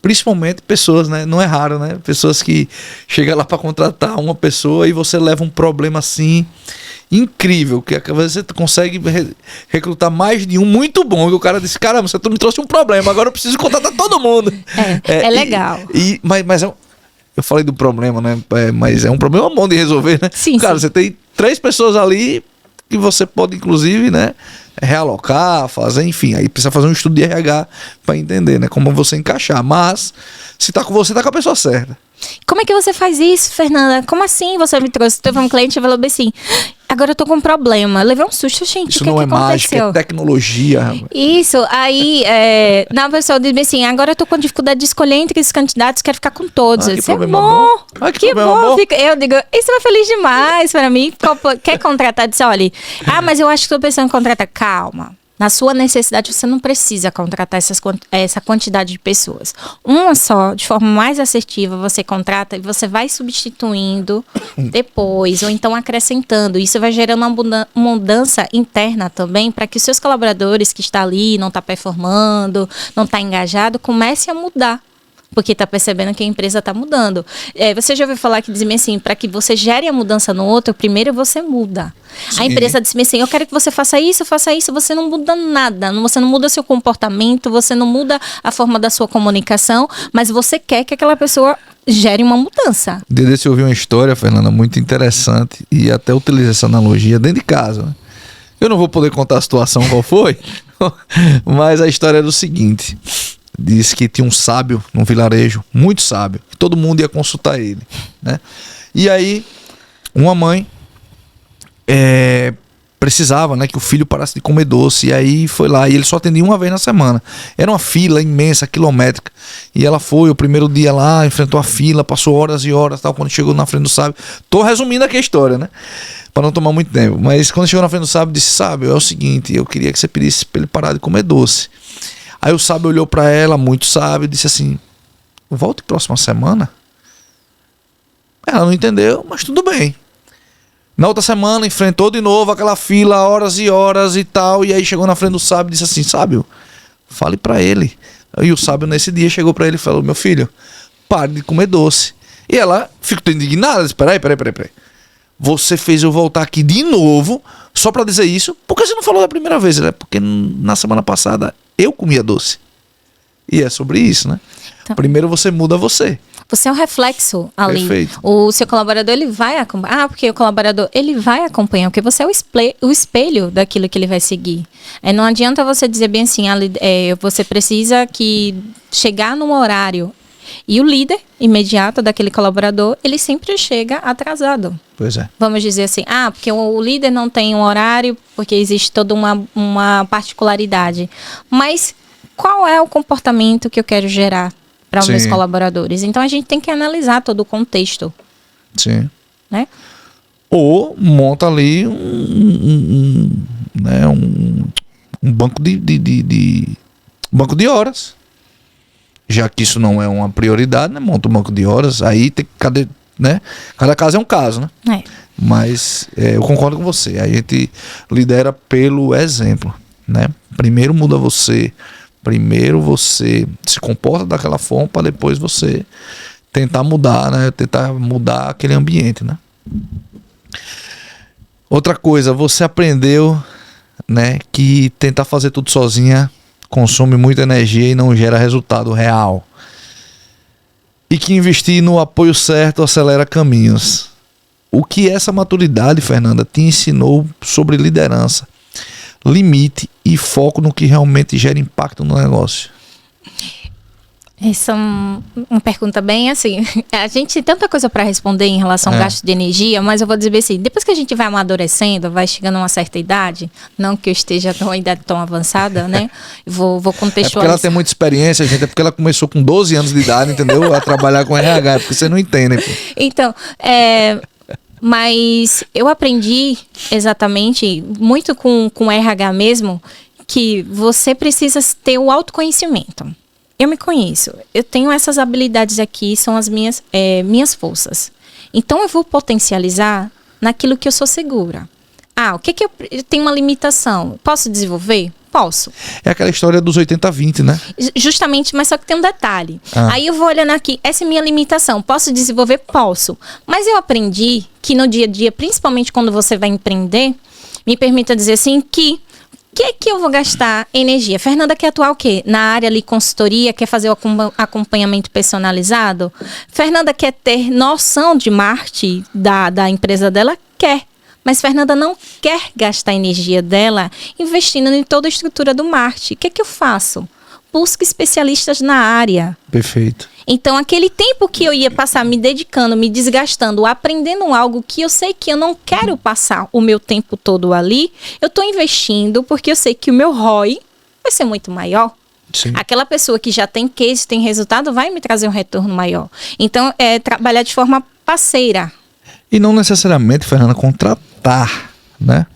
Principalmente pessoas, né? Não é raro, né? Pessoas que chegam lá para contratar uma pessoa e você leva um problema assim incrível, que você consegue recrutar mais de um muito bom. E o cara disse, caramba, você me trouxe um problema, agora eu preciso contratar todo mundo. É legal. Mas eu falei do problema, né? Mas é um problema bom de resolver, né? Sim, cara, você tem 3 pessoas ali que você pode, inclusive, né, realocar, fazer, enfim. Aí precisa fazer um estudo de RH para entender, né, como você encaixar. Mas, se tá com você, tá com a pessoa certa. Como é que você faz isso, Fernanda? Como assim você me trouxe? Teve um cliente e falou assim, agora eu tô com um problema. Eu levei um susto, gente. Isso não é mágica, é tecnologia. Rapaz. Isso, aí, a pessoa diz assim, agora eu tô com dificuldade de escolher entre esses candidatos, quero ficar com todos. Que problema bom. Que bom. Eu digo, isso é feliz demais para mim. Quer contratar? Diz, olha, mas eu acho que tô pensando em contratar. Calma. Na sua necessidade, você não precisa contratar essa quantidade de pessoas. Uma só, de forma mais assertiva, você contrata e você vai substituindo depois, ou então acrescentando. Isso vai gerando uma mudança interna também, para que os seus colaboradores que estão ali, não estão performando, não estão engajados, comecem a mudar. Porque está percebendo que a empresa está mudando. Você já ouviu falar que dizem assim, para que você gere a mudança no outro, primeiro você muda. Sim. A empresa diz assim, eu quero que você faça isso, você não muda nada, você não muda seu comportamento, você não muda a forma da sua comunicação, mas você quer que aquela pessoa gere uma mudança. Desde esse eu ouvi uma história, Fernanda, muito interessante, e até utilizo essa analogia dentro de casa, né? Eu não vou poder contar a situação qual foi, mas a história era o seguinte. Diz que tinha um sábio num vilarejo, muito sábio, que todo mundo ia consultar ele, né? E aí, uma mãe precisava, né, que o filho parasse de comer doce. E aí foi lá, e ele só atendia uma vez na semana. Era uma fila imensa, quilométrica. E ela foi, o primeiro dia lá, enfrentou a fila, passou horas e horas, tal. Quando chegou na frente do sábio, tô resumindo aqui a história, né, para não tomar muito tempo. Mas quando chegou na frente do sábio, disse, sábio, é o seguinte, eu queria que você pedisse para ele parar de comer doce. Aí o sábio olhou para ela, muito sábio, e disse assim: volte próxima semana. Ela não entendeu, mas tudo bem. Na outra semana enfrentou de novo aquela fila, horas e horas e tal. E aí chegou na frente do sábio e disse assim: sábio, fale para ele. E o sábio nesse dia chegou para ele e falou: meu filho, pare de comer doce. E ela ficou indignada, disse: peraí. Você fez eu voltar aqui de novo só para dizer isso? Por que você não falou da primeira vez? Ele: porque na semana passada eu comia doce. E é sobre isso, né? Então, primeiro você muda você. Você é um reflexo ali. Perfeito. O seu colaborador, ele vai acompanhar. Porque o colaborador, ele vai acompanhar. Porque você é o espelho daquilo que ele vai seguir. Não adianta você dizer bem assim, você precisa chegar num horário. E o líder imediato daquele colaborador, ele sempre chega atrasado. Pois é. Vamos dizer assim, porque o líder não tem um horário, porque existe toda uma particularidade. Mas qual é o comportamento que eu quero gerar para os meus colaboradores? Então a gente tem que analisar todo o contexto. Sim. Né? Ou monta ali um banco banco de horas. Já que isso não é uma prioridade, né? Monta um banco de horas. Aí tem cada caso é um caso, né? Mas eu concordo com você. A gente lidera pelo exemplo, né? Primeiro muda você. Primeiro você se comporta daquela forma para depois você tentar mudar, né? Tentar mudar aquele ambiente, né? Outra coisa, você aprendeu, né, que tentar fazer tudo sozinha consome muita energia e não gera resultado real. E que investir no apoio certo acelera caminhos. O que essa maturidade, Fernanda, te ensinou sobre liderança, limite e foco no que realmente gera impacto no negócio? Essa é uma pergunta bem assim. A gente tem tanta coisa para responder em relação ao gasto de energia, mas eu vou dizer assim: depois que a gente vai amadurecendo, vai chegando a uma certa idade, não que eu esteja numa idade tão avançada, né? Vou contextualizar. É porque ela tem muita experiência, gente. É porque ela começou com 12 anos de idade, entendeu? A trabalhar com RH, porque você não entende. Pô. Então, mas eu aprendi exatamente, muito com RH mesmo, que você precisa ter o autoconhecimento. Eu me conheço, eu tenho essas habilidades aqui, são as minhas forças. Então eu vou potencializar naquilo que eu sou segura. O que eu tenho uma limitação? Posso desenvolver? Posso. É aquela história dos 80-20, né? Justamente, mas só que tem um detalhe. Aí eu vou olhando aqui, essa é minha limitação. Posso desenvolver? Posso. Mas eu aprendi que no dia a dia, principalmente quando você vai empreender, me permita dizer assim que eu vou gastar energia? Fernanda quer atuar o quê? Na área ali, consultoria, quer fazer o acompanhamento personalizado? Fernanda quer ter noção de marketing da empresa dela? Quer. Mas Fernanda não quer gastar a energia dela investindo em toda a estrutura do marketing. O que eu faço? Busco especialistas na área. Perfeito. Então, aquele tempo que eu ia passar me dedicando, me desgastando, aprendendo algo que eu sei que eu não quero passar o meu tempo todo ali, eu estou investindo porque eu sei que o meu ROI vai ser muito maior. Sim. Aquela pessoa que já tem case, tem resultado, vai me trazer um retorno maior. Então, é trabalhar de forma parceira. E não necessariamente, Fernanda, contratar, né?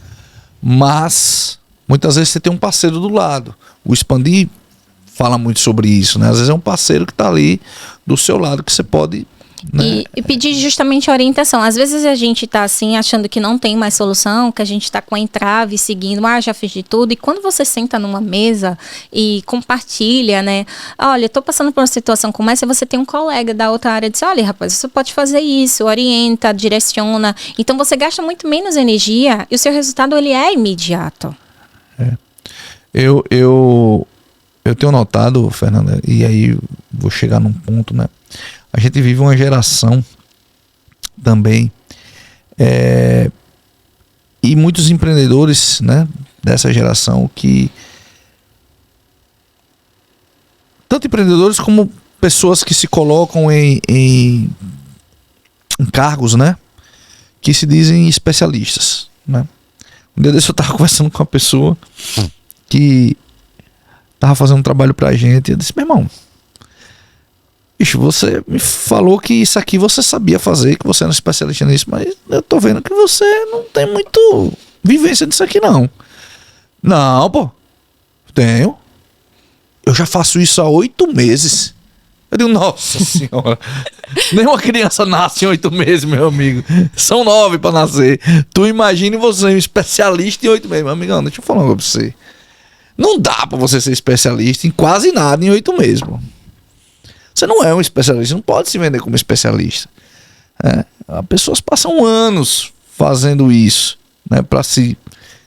Mas, muitas vezes você tem um parceiro do lado. O Expandir fala muito sobre isso, né? Às vezes é um parceiro que está ali do seu lado que você pode, né? E pedir justamente orientação. Às vezes a gente está assim, achando que não tem mais solução, que a gente está com a entrave seguindo, já fiz de tudo. E quando você senta numa mesa e compartilha, né? Olha, eu tô passando por uma situação como essa, e você tem um colega da outra área e diz: olha, rapaz, você pode fazer isso, orienta, direciona. Então você gasta muito menos energia e o seu resultado, ele é imediato. Eu tenho notado, Fernanda, e aí vou chegar num ponto, né? A gente vive uma geração também, e muitos empreendedores, né, dessa geração que... Tanto empreendedores como pessoas que se colocam em cargos, né, que se dizem especialistas, né? Um dia desse eu estava conversando com uma pessoa que tava fazendo um trabalho pra gente. Eu disse: meu irmão, bicho, você me falou que isso aqui você sabia fazer, que você era um especialista nisso, mas eu tô vendo que você não tem muito vivência disso aqui, não. Não, pô, tenho. eu já faço isso há 8 meses. Eu digo, nossa senhora, nenhuma criança nasce em 8 meses, meu amigo. São 9 para nascer. Tu imagine você, um especialista em 8 meses. Meu amigão, deixa eu falar uma coisa pra você. Não dá pra você ser especialista em quase nada em 8 meses, pô. Você não é um especialista, não pode se vender como especialista. As pessoas passam anos fazendo isso, né, pra se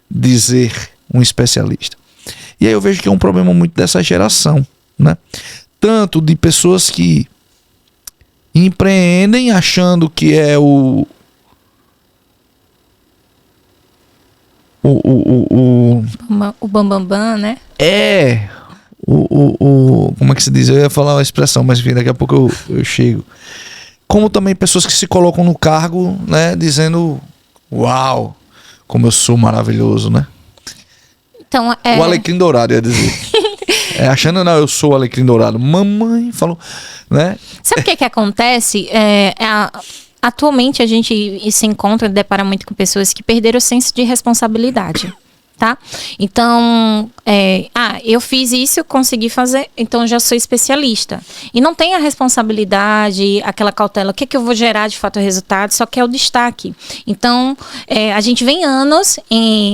dizer um especialista. E aí eu vejo que é um problema muito dessa geração, né? Tanto de pessoas que empreendem achando que é o bambambam, né? Como é que se diz? Eu ia falar uma expressão, mas enfim, daqui a pouco eu chego. Como também pessoas que se colocam no cargo, né, dizendo, uau, como eu sou maravilhoso, né? Então, o alecrim dourado, ia dizer. Achando, não, eu sou o alecrim dourado. Mamãe falou, né? Sabe o que acontece? Atualmente a gente se encontra, depara muito com pessoas que perderam o senso de responsabilidade, tá? Então, eu fiz isso, consegui fazer, então já sou especialista. E não tem a responsabilidade, aquela cautela, o que eu vou gerar de fato o resultado, só que é o destaque. Então, a gente vem anos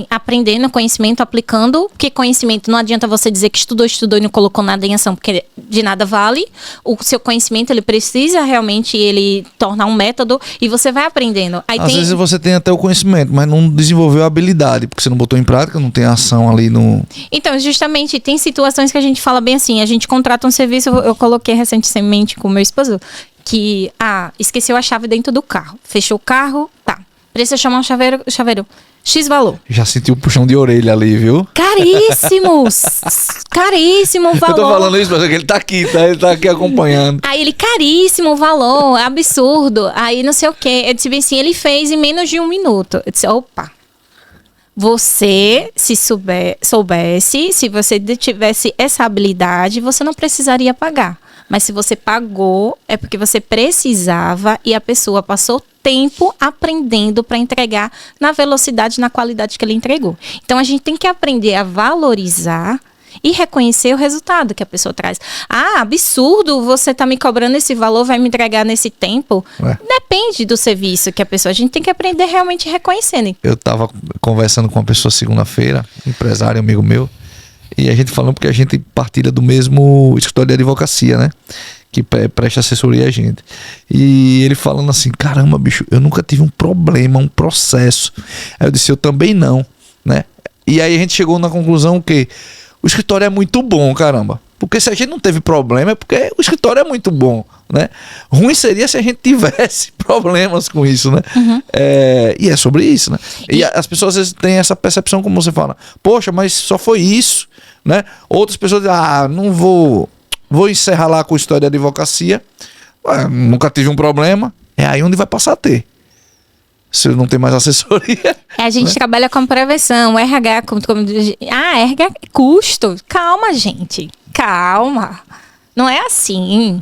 aprendendo conhecimento, aplicando, porque conhecimento não adianta você dizer que estudou e não colocou nada em ação, porque de nada vale. O seu conhecimento, ele precisa realmente, ele tornar um método e você vai aprendendo. Às vezes você tem até o conhecimento, mas não desenvolveu a habilidade, porque você não botou em prática, não tem ação ali no... Então, justamente, tem situações que a gente fala bem assim, a gente contrata um serviço, eu coloquei recentemente com o meu esposo, que, esqueceu a chave dentro do carro, fechou o carro, tá, precisa chamar um chaveiro, X valor. Já senti um puxão de orelha ali, viu? Caríssimo valor. Eu tô falando isso, mas ele tá aqui, tá? Ele tá aqui acompanhando. Aí ele, caríssimo valor, absurdo, aí não sei o quê, eu disse bem assim, ele fez em menos de 1 minuto, eu disse, opa. Você, se soubesse, se você tivesse essa habilidade, você não precisaria pagar. Mas se você pagou, é porque você precisava e a pessoa passou tempo aprendendo para entregar na velocidade, na qualidade que ele entregou. Então, a gente tem que aprender a valorizar e reconhecer o resultado que a pessoa traz. Absurdo, você tá me cobrando esse valor, vai me entregar nesse tempo. Depende do serviço que a pessoa... A gente tem que aprender realmente reconhecendo. Eu tava conversando com uma pessoa segunda-feira, empresário, amigo meu, e a gente falando porque a gente partilha do mesmo escritório de advocacia, né? Que presta assessoria a gente. E ele falando assim, caramba, bicho, eu nunca tive um problema, um processo. Aí eu disse, eu também não, né? E aí a gente chegou na conclusão que o escritório é muito bom, caramba. Porque se a gente não teve problema é porque o escritório é muito bom, né? Ruim seria se a gente tivesse problemas com isso, né? Uhum. E é sobre isso, né? E as pessoas às vezes têm essa percepção, como você fala, poxa, mas só foi isso, né? Outras pessoas dizem, não vou encerrar lá com a história de advocacia. Nunca tive um problema. É aí onde vai passar a ter. Se não tem mais assessoria. A gente trabalha com prevenção, RH, RH é custo. Calma, gente. Calma. Não é assim.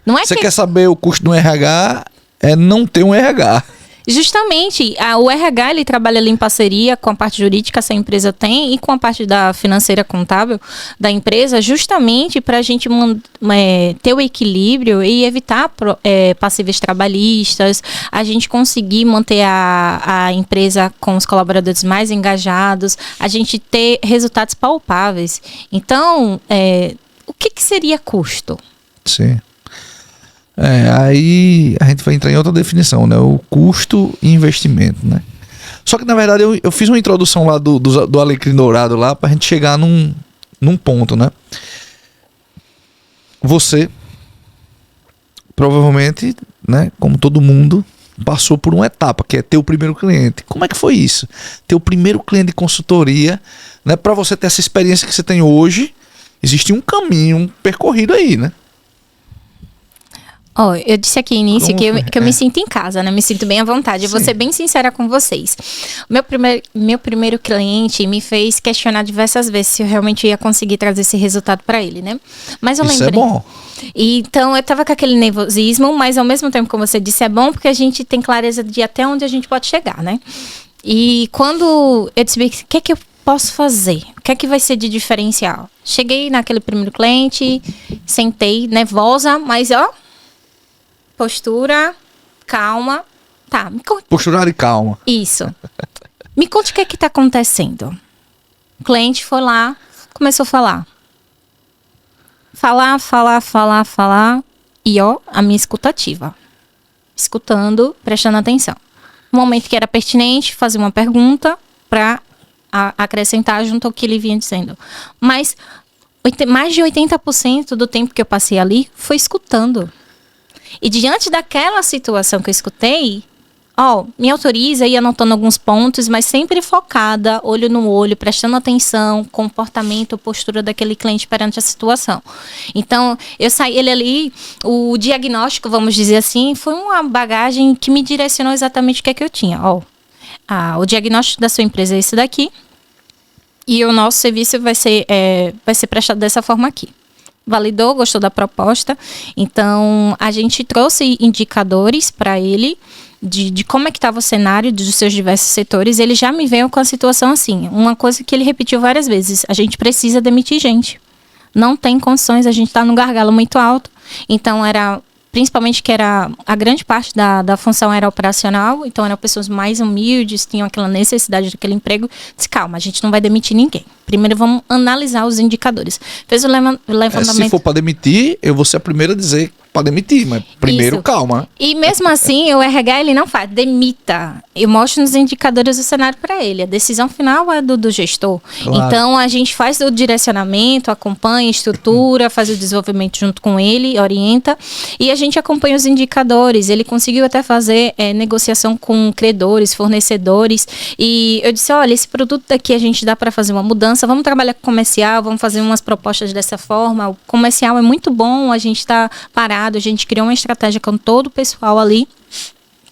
Não é Você quer saber o custo do RH? É não ter um RH. Justamente, o RH ele trabalha ali em parceria com a parte jurídica, essa empresa tem, e com a parte da financeira contábil da empresa, justamente para a gente ter o equilíbrio e evitar passíveis trabalhistas, a gente conseguir manter a empresa com os colaboradores mais engajados, a gente ter resultados palpáveis. Então, o que seria custo? Sim. Aí a gente vai entrar em outra definição, né? O custo e investimento, né? Só que na verdade eu fiz uma introdução lá do alecrim dourado lá pra gente chegar num ponto, né? Você provavelmente, né, como todo mundo, passou por uma etapa, que é ter o primeiro cliente. Como é que foi isso? Ter o primeiro cliente de consultoria, né? Pra você ter essa experiência que você tem hoje, existe um caminho percorrido aí, né? Eu disse aqui no início que eu me sinto em casa, né? Me sinto bem à vontade. Eu vou ser bem sincera com vocês. Meu primeiro cliente me fez questionar diversas vezes se eu realmente ia conseguir trazer esse resultado para ele, né? Mas eu lembrei. Isso é bom. Então, eu tava com aquele nervosismo, mas ao mesmo tempo, como você disse, é bom porque a gente tem clareza de até onde a gente pode chegar, né? E quando eu disse, posso fazer? O que é que vai ser de diferencial? Cheguei naquele primeiro cliente, sentei, nervosa, mas postura, calma. Tá, me conta. Postura e calma. Isso. Me conte o que é que tá acontecendo. O cliente foi lá, começou a falar. Falar. E a minha escutativa. Escutando, prestando atenção. No momento que era pertinente, fazer uma pergunta para acrescentar junto ao que ele vinha dizendo. Mas mais de 80% do tempo que eu passei ali foi escutando. E diante daquela situação que eu escutei, me autoriza e anotando alguns pontos, mas sempre focada, olho no olho, prestando atenção, comportamento, postura daquele cliente perante a situação. Então, eu saí ele ali, o diagnóstico, vamos dizer assim, foi uma bagagem que me direcionou exatamente o que é que eu tinha. O diagnóstico da sua empresa é esse daqui, e o nosso serviço vai ser prestado dessa forma aqui. Validou, gostou da proposta, então a gente trouxe indicadores para ele, de como é que estava o cenário dos seus diversos setores. Ele já me veio com a situação assim, uma coisa que ele repetiu várias vezes: a gente precisa demitir gente, não tem condições, a gente está no gargalo muito alto. Então principalmente que era a grande parte da função era operacional, então eram pessoas mais humildes, tinham aquela necessidade daquele emprego. Disse, calma, a gente não vai demitir ninguém, primeiro vamos analisar os indicadores. Fez o levantamento. Se for para demitir, eu vou ser a primeira a dizer para demitir, mas primeiro calma. E mesmo assim, o RH ele não faz, demita. Eu mostro nos indicadores do cenário para ele. A decisão final é do gestor. Claro. Então a gente faz o direcionamento, acompanha, estrutura, faz o desenvolvimento junto com ele, orienta, e a gente acompanha os indicadores. Ele conseguiu até fazer negociação com credores, fornecedores, e eu disse, olha, esse produto daqui a gente dá para fazer uma mudança, vamos trabalhar com o comercial, vamos fazer umas propostas dessa forma. O comercial é muito bom, a gente está parado, a gente criou uma estratégia com todo o pessoal ali.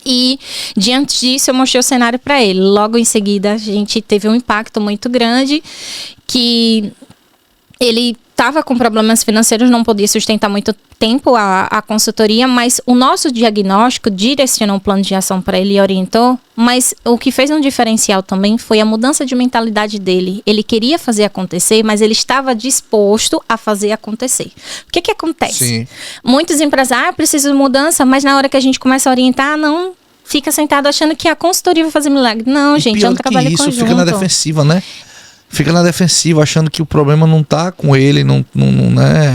E diante disso eu mostrei o cenário para ele. Logo em seguida a gente teve um impacto muito grande, que ele estava com problemas financeiros, não podia sustentar muito tempo a consultoria, mas o nosso diagnóstico direcionou um plano de ação para ele e orientou, mas o que fez um diferencial também foi a mudança de mentalidade dele. Ele queria fazer acontecer, mas ele estava disposto a fazer acontecer. O que acontece? Sim. Muitos empresários precisam de mudança, mas na hora que a gente começa a orientar, não fica sentado achando que a consultoria vai fazer milagre. Não, gente, é um trabalho conjunto. Isso fica na defensiva, né? Fica na defensiva, achando que o problema não tá com ele, né?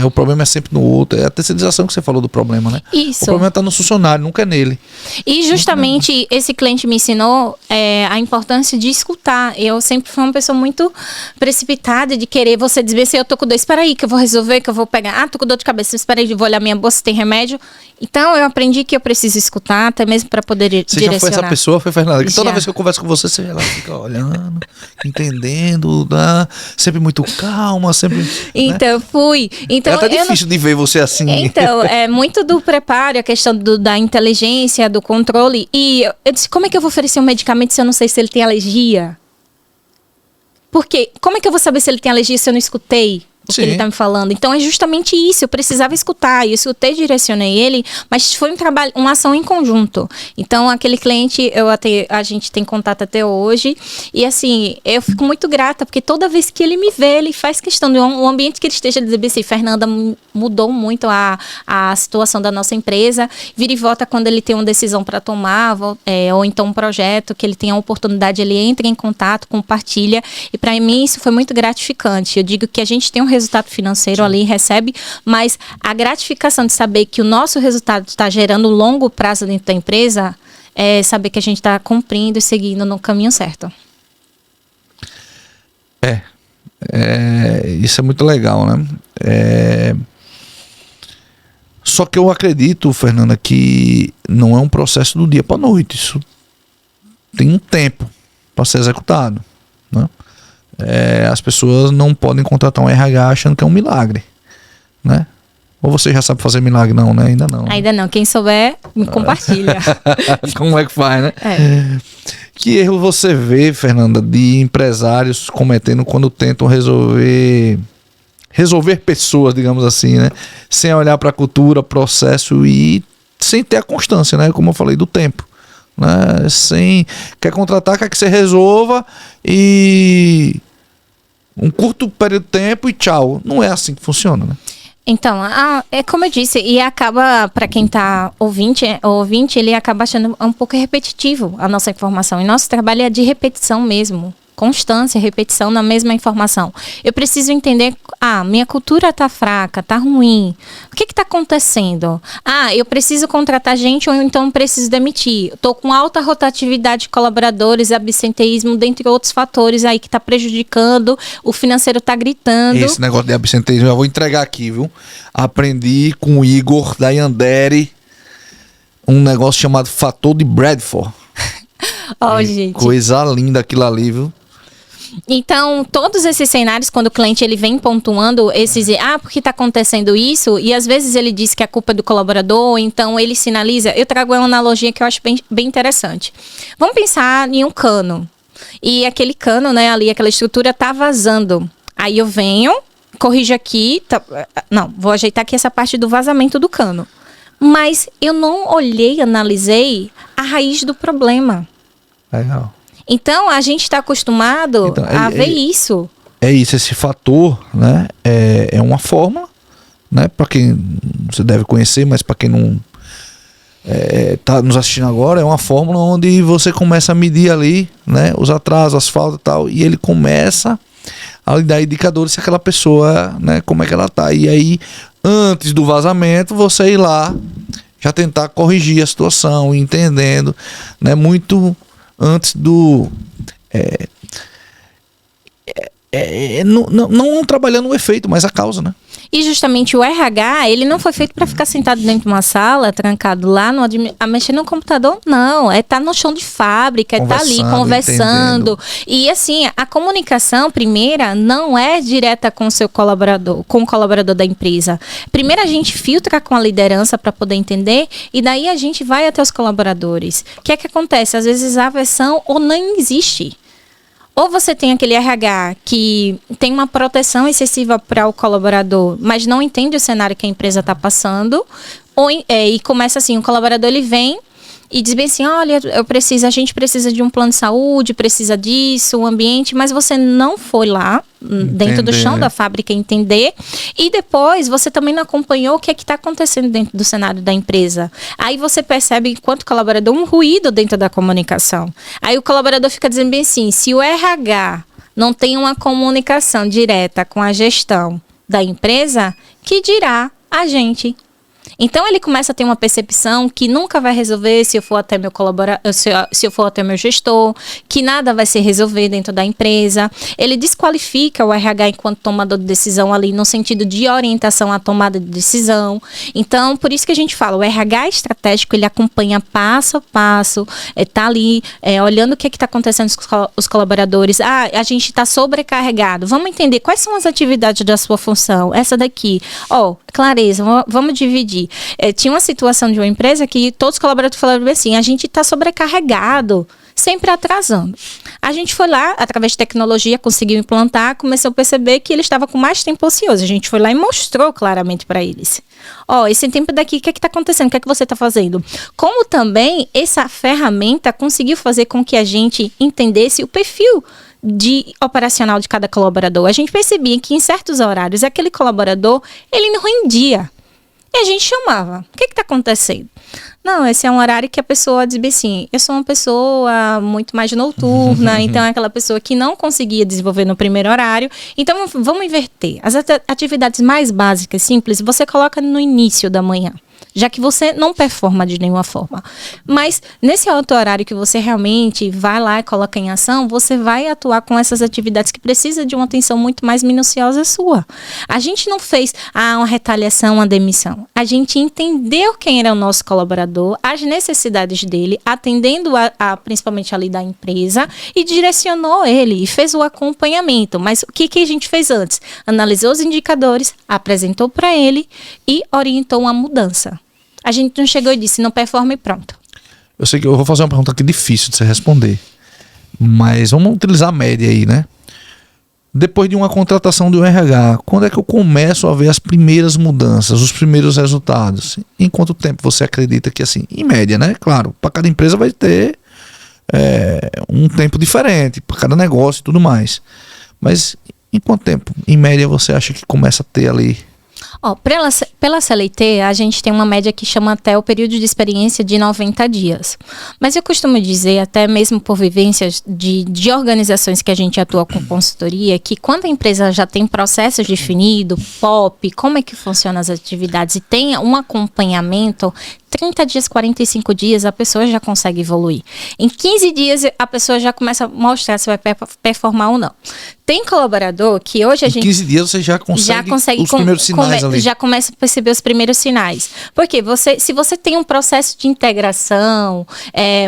O problema é sempre no outro. É a terceirização que você falou do problema, né? Isso. O problema tá no funcionário, nunca é nele. E justamente esse cliente me ensinou a importância de escutar. Eu sempre fui uma pessoa muito precipitada de querer, você dizer assim, eu tô com dor, espera aí que eu vou resolver, que eu vou pegar. Tô com dor de cabeça, espera aí, vou olhar minha bolsa, tem remédio. Então eu aprendi que eu preciso escutar, até mesmo para poder direcionar. Você já foi essa pessoa, foi Fernanda? Que toda vez que eu converso com você, você ela fica olhando, entendendo, sempre muito calma, sempre. Então, né? Fui. Então, é até difícil de ver você assim. Então, é muito do preparo, a questão da inteligência, do controle. E eu disse, como é que eu vou oferecer um medicamento se eu não sei se ele tem alergia? Porque, como é que eu vou saber se ele tem alergia se eu não escutei o que ele tá me falando? Então é justamente isso, eu precisava escutar, eu escutei, direcionei ele, mas foi um trabalho, uma ação em conjunto. Então aquele cliente, a gente tem contato até hoje, e assim, eu fico muito grata, porque toda vez que ele me vê, ele faz questão de um ambiente que ele esteja dizendo assim, Fernanda, mudou muito a situação da nossa empresa, vira e volta quando ele tem uma decisão para tomar, ou então um projeto que ele tem a oportunidade, ele entra em contato, compartilha, e para mim isso foi muito gratificante. Eu digo que a gente tem um resultado financeiro ali, recebe, mas a gratificação de saber que o nosso resultado está gerando longo prazo dentro da empresa, é saber que a gente está cumprindo e seguindo no caminho certo. Isso é muito legal, né? Só que eu acredito, Fernanda, que não é um processo do dia para a noite. Isso tem um tempo para ser executado, né? As pessoas não podem contratar um RH achando que é um milagre, né? Ou você já sabe fazer milagre? Não, né? Ainda não. Ainda não. Quem souber, me compartilha. Como é que faz, né? Que erro você vê, Fernanda, de empresários cometendo quando tentam resolver pessoas, digamos assim, né? Sem olhar para a cultura, processo e sem ter a constância, né? Como eu falei, do tempo. Né? Quer contratar, quer que você resolva e Um curto período de tempo e tchau. Não é assim que funciona, né? Então, é como eu disse, e acaba, para quem está ouvinte, ele acaba achando um pouco repetitivo a nossa informação. E nosso trabalho é de repetição mesmo. Constância, repetição na mesma informação. Eu preciso entender, minha cultura está fraca, está ruim. O que está acontecendo? Eu preciso contratar gente ou então preciso demitir. Estou com alta rotatividade de colaboradores, absenteísmo, dentre outros fatores aí que está prejudicando, o financeiro está gritando. Esse negócio de absenteísmo, eu vou entregar aqui, viu? Aprendi com o Igor da Yandere um negócio chamado fator de Bradford. Gente. Coisa linda aquilo ali, viu? Então, todos esses cenários, quando o cliente ele vem pontuando esses, porque está acontecendo isso, e às vezes ele diz que a culpa é do colaborador, então ele sinaliza. Eu trago uma analogia que eu acho bem interessante. Vamos pensar em um cano. E aquele cano, né, ali, aquela estrutura tá vazando. Aí eu venho, corrijo aqui, vou ajeitar aqui essa parte do vazamento do cano. Mas eu não olhei, analisei a raiz do problema. Legal. Então, a gente está acostumado a ver isso. É isso, esse fator, né? É uma fórmula, né? Para quem você deve conhecer, mas para quem não tá nos assistindo agora, é uma fórmula onde você começa a medir ali, né? Os atrasos, as faltas e tal, e ele começa a lhe dar indicadores se aquela pessoa, né? Como é que ela tá. E aí, antes do vazamento, você ir lá, já tentar corrigir a situação, entendendo, né? Muito antes do... não trabalhando o efeito, mas a causa, né? E justamente o RH, ele não foi feito para ficar sentado dentro de uma sala, trancado lá, a mexer no computador, não. É estar no chão de fábrica, é estar ali conversando. Entendendo. E assim, a comunicação primeira não é direta com o seu colaborador, com o colaborador da empresa. Primeiro a gente filtra com a liderança para poder entender, e daí a gente vai até os colaboradores. O que é que acontece? Às vezes a aversão ou nem existe. Ou você tem aquele RH que tem uma proteção excessiva para o colaborador, mas não entende o cenário que a empresa está passando, e começa assim, o colaborador ele vem e diz bem assim, olha, a gente precisa de um plano de saúde, precisa disso, o ambiente, mas você não foi lá dentro do chão da fábrica entender, e depois você também não acompanhou o que é que está acontecendo dentro do cenário da empresa. Aí você percebe, enquanto colaborador, um ruído dentro da comunicação. Aí o colaborador fica dizendo bem assim, se o RH não tem uma comunicação direta com a gestão da empresa, que dirá a gente? Então ele começa a ter uma percepção que nunca vai resolver se eu for até meu colaborador, se eu for até meu gestor, que nada vai se resolver dentro da empresa. Ele desqualifica o RH enquanto tomador de decisão ali no sentido de orientação à tomada de decisão. Então, por isso que a gente fala, o RH estratégico, ele acompanha passo a passo, tá ali olhando o que está acontecendo com os colaboradores. A gente está sobrecarregado. Vamos entender quais são as atividades da sua função. Essa daqui, clareza, vamos dividir. Tinha uma situação de uma empresa que todos os colaboradores falaram assim, a gente está sobrecarregado, sempre atrasando. A gente foi lá, através de tecnologia, conseguiu implantar, começou a perceber que ele estava com mais tempo ocioso. A gente foi lá e mostrou claramente para eles. Esse tempo daqui, o que está acontecendo? O que é que você está fazendo? Como também essa ferramenta conseguiu fazer com que a gente entendesse o perfil operacional de cada colaborador. A gente percebia que em certos horários aquele colaborador, ele não rendia. E a gente chamava. O que está acontecendo? Não, esse é um horário que a pessoa diz assim, eu sou uma pessoa muito mais noturna, então é aquela pessoa que não conseguia desenvolver no primeiro horário. Então vamos inverter. As atividades mais básicas, simples, você coloca no início da manhã, já que você não performa de nenhuma forma. Mas nesse outro horário que você realmente vai lá e coloca em ação, você vai atuar com essas atividades que precisam de uma atenção muito mais minuciosa sua. A gente não fez uma retaliação, uma demissão. A gente entendeu quem era o nosso colaborador, as necessidades dele, atendendo principalmente ali da empresa, e direcionou ele e fez o acompanhamento. Mas o que a gente fez antes? Analisou os indicadores, apresentou para ele e orientou uma mudança. A gente não chegou e disse, não performa e pronto. Eu sei que eu vou fazer uma pergunta aqui difícil de você responder, mas vamos utilizar a média aí, né? Depois de uma contratação do RH, quando é que eu começo a ver as primeiras mudanças, os primeiros resultados? Em quanto tempo você acredita que, assim, em média, né? Claro, para cada empresa vai ter um tempo diferente, para cada negócio e tudo mais. Mas Em quanto tempo, em média, você acha que começa a ter ali? Ó, pela CLT, a gente tem uma média que chama até o período de experiência de 90 dias. Mas eu costumo dizer, até mesmo por vivências de organizações que a gente atua com consultoria, que quando a empresa já tem processos definidos, POP, como é que funcionam as atividades e tem um acompanhamento, 30 dias, 45 dias, a pessoa já consegue evoluir. Em 15 dias, a pessoa já começa a mostrar se vai performar ou não. Tem colaborador que hoje a gente... Em 15 dias você já consegue os primeiros sinais ali. Já começa a perceber os primeiros sinais. Porque se você tem um processo de integração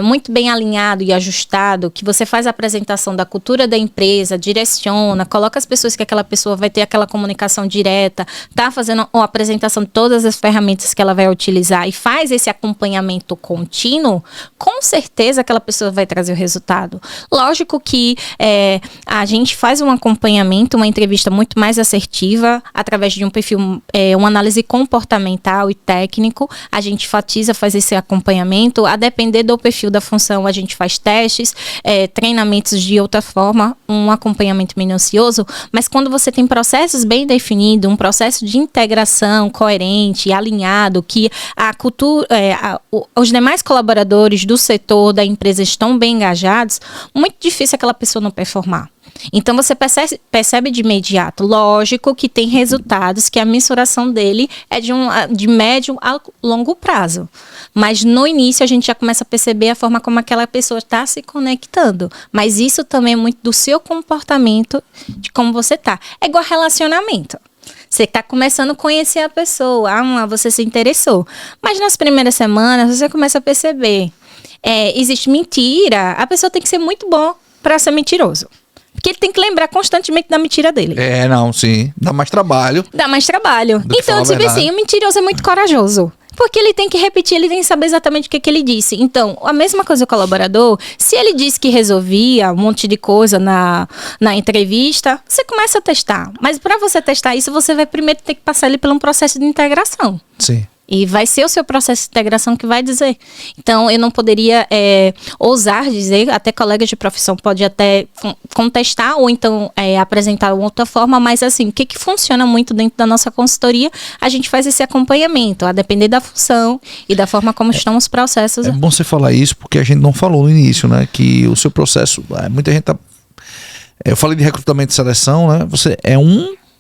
muito bem alinhado e ajustado, que você faz a apresentação da cultura da empresa, direciona, coloca as pessoas que aquela pessoa vai ter aquela comunicação direta, tá fazendo a apresentação de todas as ferramentas que ela vai utilizar e faz esse acompanhamento contínuo, com certeza aquela pessoa vai trazer o resultado. Lógico que a gente faz um acompanhamento, uma entrevista muito mais assertiva, através de um perfil, uma análise comportamental e técnico, a gente enfatiza, faz esse acompanhamento, a depender do perfil da função, a gente faz testes, treinamentos de outra forma, um acompanhamento minucioso, mas quando você tem processos bem definidos, um processo de integração coerente, alinhado, que a cultura, os demais colaboradores do setor da empresa estão bem engajados, muito difícil aquela pessoa não performar. Então você percebe de imediato, lógico que tem resultados que a mensuração dele é de médio a longo prazo, mas no início a gente já começa a perceber a forma como aquela pessoa está se conectando, mas isso também é muito do seu comportamento, de como você está. É igual relacionamento. Você está começando a conhecer a pessoa, você se interessou. Mas nas primeiras semanas você começa a perceber. Existe mentira, a pessoa tem que ser muito bom para ser mentiroso. Porque ele tem que lembrar constantemente da mentira dele. Sim. Dá mais trabalho. Então, tipo assim, o mentiroso é muito corajoso. Porque ele tem que repetir, ele tem que saber exatamente o que ele disse. Então, a mesma coisa o colaborador, se ele disse que resolvia um monte de coisa na entrevista, você começa a testar. Mas para você testar isso, você vai primeiro ter que passar ele por um processo de integração. Sim. E vai ser o seu processo de integração que vai dizer. Então, eu não poderia ousar dizer, até colegas de profissão pode até contestar ou então apresentar uma outra forma, mas assim, o que funciona muito dentro da nossa consultoria, a gente faz esse acompanhamento, a depender da função e da forma como estão os processos. É bom você falar isso, porque a gente não falou no início, né? Que o seu processo, muita gente tá... Eu falei de recrutamento e seleção, né? Você é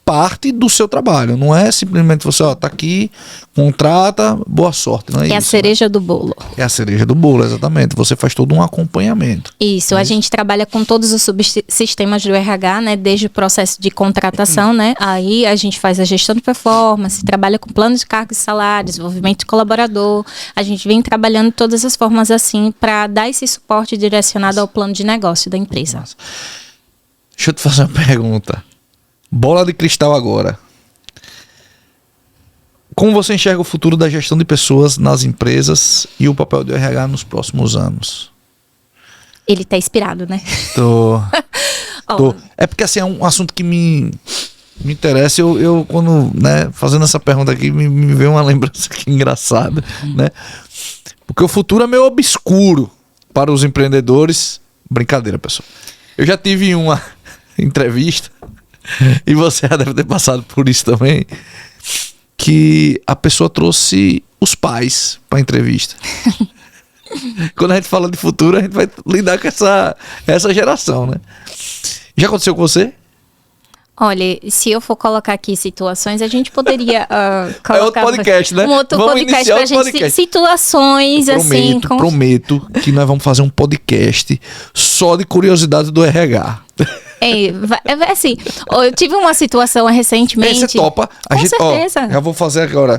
parte do seu trabalho, não é simplesmente você, tá aqui, contrata, boa sorte, não é isso? É a cereja do bolo. É a cereja do bolo, exatamente. Você faz todo um acompanhamento. Isso, a gente trabalha com todos os subsistemas do RH, né, desde o processo de contratação, né, aí a gente faz a gestão de performance, trabalha com planos de cargos e salários, desenvolvimento de colaborador, a gente vem trabalhando de todas as formas assim, para dar esse suporte direcionado ao plano de negócio da empresa. Nossa. Deixa eu te fazer uma pergunta. Bola de cristal agora. Como você enxerga o futuro da gestão de pessoas nas empresas e o papel do RH nos próximos anos? Ele tá inspirado, né? Tô. É porque assim, é um assunto que me interessa. Eu quando, né, fazendo essa pergunta aqui, me veio uma lembrança aqui engraçada, né? Porque o futuro é meio obscuro para os empreendedores. Brincadeira, pessoal. Eu já tive uma entrevista, e você já deve ter passado por isso também, que a pessoa trouxe os pais para a entrevista. Quando a gente fala de futuro, a gente vai lidar com essa geração, né? Já aconteceu com você? Olha, se eu for colocar aqui situações, a gente poderia colocar... É outro podcast, né? Um outro vamos podcast pra gente... Podcast. Situações, assim... Prometo que nós vamos fazer um podcast só de curiosidade do RH. Assim, eu tive uma situação recentemente... Você topa? Com certeza. Já vou fazer agora.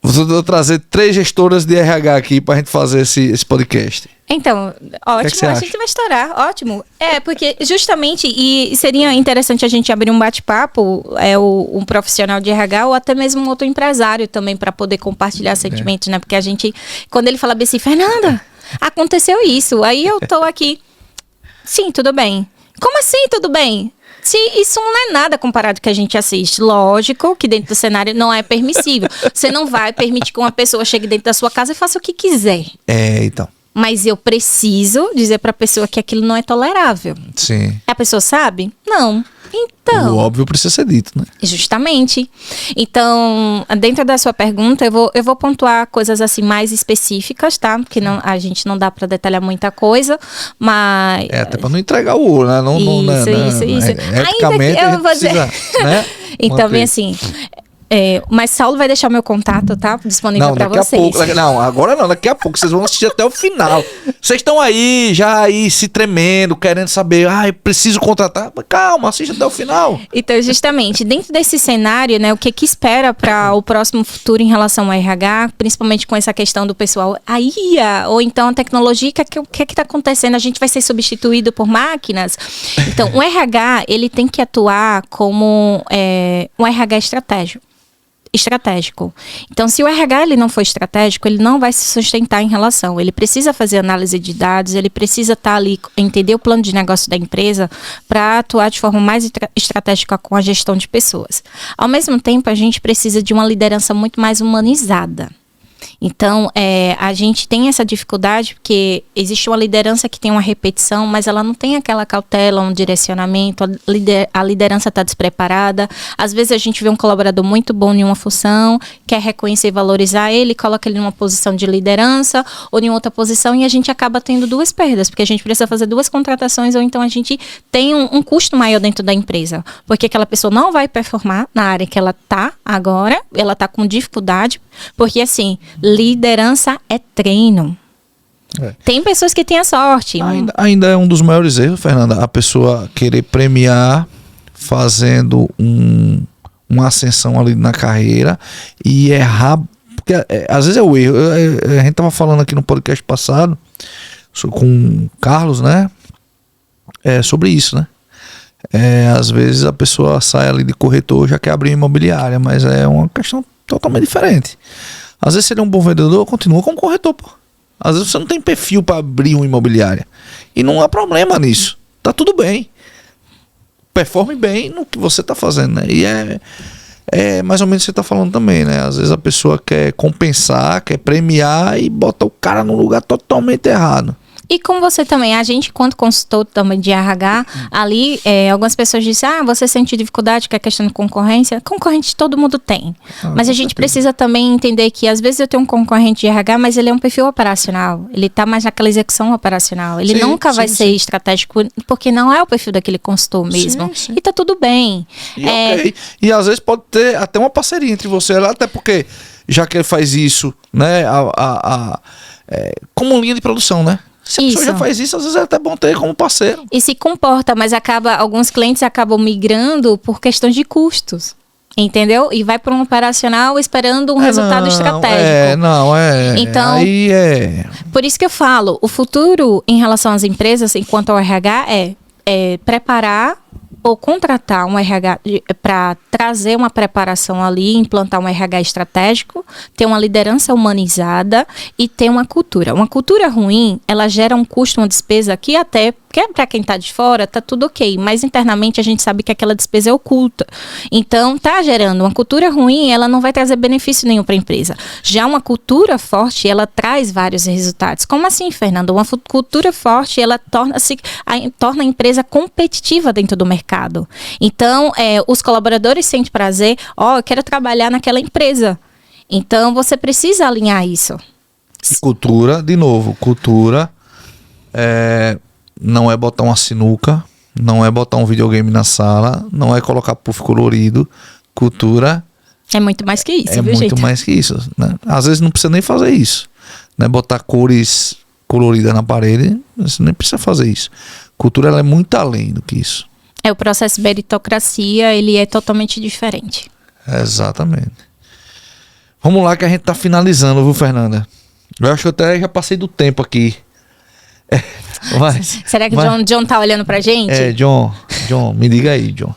Vou trazer 3 gestoras de RH aqui pra gente fazer esse podcast. Então, ótimo, a gente vai estourar, ótimo. Porque justamente, e seria interessante a gente abrir um bate-papo, um profissional de RH ou até mesmo um outro empresário também para poder compartilhar sentimentos, né? Porque a gente, quando ele fala assim, Fernanda, aconteceu isso, aí eu tô aqui, sim, tudo bem. Como assim, tudo bem? Se isso não é nada comparado ao que a gente assiste. Lógico que dentro do cenário não é permissível. Você não vai permitir que uma pessoa chegue dentro da sua casa e faça o que quiser. Então. Mas eu preciso dizer para a pessoa que aquilo não é tolerável. Sim. A pessoa sabe? Não. Então, o óbvio precisa ser dito, né? justamente. Então, dentro da sua pergunta, eu vou pontuar coisas assim mais específicas, tá? Porque a gente não dá para detalhar muita coisa, mas... Até para não entregar o ouro, né? Não, isso. Eticamente, eu vou dizer... né? Então, bem assim... mas Saulo vai deixar o meu contato, tá? Disponível para vocês. Agora não, daqui a pouco. Vocês vão assistir até o final. Vocês estão aí, já aí se tremendo, querendo saber, eu preciso contratar. Mas calma, assista até o final. Então, justamente, dentro desse cenário, né, o que espera para o próximo futuro em relação ao RH, principalmente com essa questão do pessoal, a IA, ou então a tecnologia, o que está acontecendo? A gente vai ser substituído por máquinas? Então, o RH, ele tem que atuar como um RH estratégico. Então, se o RH ele não for estratégico, ele não vai se sustentar em relação. Ele precisa fazer análise de dados, ele precisa estar ali, entender o plano de negócio da empresa para atuar de forma mais estratégica com a gestão de pessoas. Ao mesmo tempo, a gente precisa de uma liderança muito mais humanizada. Então, a gente tem essa dificuldade porque existe uma liderança que tem uma repetição, mas ela não tem aquela cautela, um direcionamento, a liderança está despreparada. Às vezes a gente vê um colaborador muito bom em uma função, quer reconhecer e valorizar ele, coloca ele numa posição de liderança ou em outra posição e a gente acaba tendo duas perdas, porque a gente precisa fazer duas contratações ou então a gente tem um custo maior dentro da empresa, porque aquela pessoa não vai performar na área que ela está agora, ela está com dificuldade, porque assim, liderança é treino. Tem pessoas que têm a sorte. Ainda é um dos maiores erros, Fernanda, a pessoa querer premiar fazendo uma ascensão ali na carreira e errar, porque às vezes é o erro. A gente tava falando aqui no podcast passado com o Carlos, né? Sobre isso, né? Às vezes a pessoa sai ali de corretor, já quer abrir imobiliária, mas é uma questão totalmente diferente. Às vezes, se ele é um bom vendedor, continua como corretor, pô. Às vezes você não tem perfil para abrir uma imobiliária. E não há problema nisso. Tá tudo bem. Performe bem no que você tá fazendo, né? E é mais ou menos o que você tá falando também, né? Às vezes a pessoa quer compensar, quer premiar e bota o cara num lugar totalmente errado. E com você também, a gente, quando consultou também de RH, ali, algumas pessoas disseram, você sente dificuldade com a questão de concorrência? Concorrente todo mundo tem. Mas a gente precisa também entender que, às vezes, eu tenho um concorrente de RH, mas ele é um perfil operacional. Ele está mais naquela execução operacional. Ele nunca vai ser estratégico, porque não é o perfil daquele consultor mesmo. Sim. E tá tudo bem. Okay. E às vezes pode ter até uma parceria entre você, até porque, já que ele faz isso, né, como linha de produção, né? Se a pessoa já faz isso, às vezes é até bom ter como parceiro. E se comporta, mas alguns clientes acabam migrando por questões de custos. Entendeu? E vai para um operacional esperando um resultado estratégico. Então, aí por isso que eu falo, o futuro em relação às empresas, enquanto ao RH, é preparar ou contratar um RH para trazer uma preparação ali, implantar um RH estratégico, ter uma liderança humanizada e ter uma cultura. Uma cultura ruim, ela gera um custo, uma despesa que até, para quem está de fora, tá tudo ok, mas internamente a gente sabe que aquela despesa é oculta. Então, tá gerando uma cultura ruim, ela não vai trazer benefício nenhum para a empresa. Já uma cultura forte, ela traz vários resultados. Como assim, Fernanda? Uma cultura forte, ela torna a empresa competitiva dentro do mercado. Então, os colaboradores sentem prazer, eu quero trabalhar naquela empresa. Então, você precisa alinhar isso. E cultura, de novo, cultura não é botar uma sinuca, não é botar um videogame na sala, não é colocar puff colorido. Cultura é muito mais que isso, viu, muito mais que isso, né? Às vezes não precisa nem fazer isso, né? Botar cores coloridas na parede, você nem precisa fazer isso. Cultura, ela é muito além do que isso. O processo de meritocracia, ele é totalmente diferente. Exatamente. Vamos lá que a gente tá finalizando, viu, Fernanda? Eu acho que eu até já passei do tempo aqui. Será que o John tá olhando pra gente? John, me diga aí, John.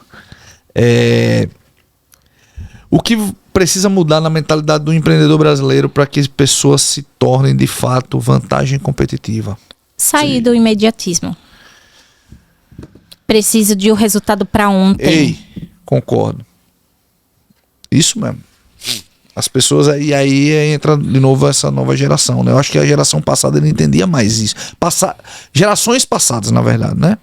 O que precisa mudar na mentalidade do empreendedor brasileiro para que as pessoas se tornem, de fato, vantagem competitiva? Sair do imediatismo. Preciso de um resultado para ontem. Concordo. Isso mesmo. As pessoas aí entra de novo essa nova geração, né? Eu acho que a geração passada não entendia mais isso. Gerações passadas, na verdade, né?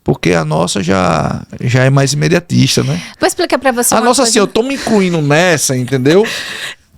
Porque a nossa já é mais imediatista, né? Vou explicar pra você A uma nossa, coisa. assim, eu tô me incluindo nessa, entendeu?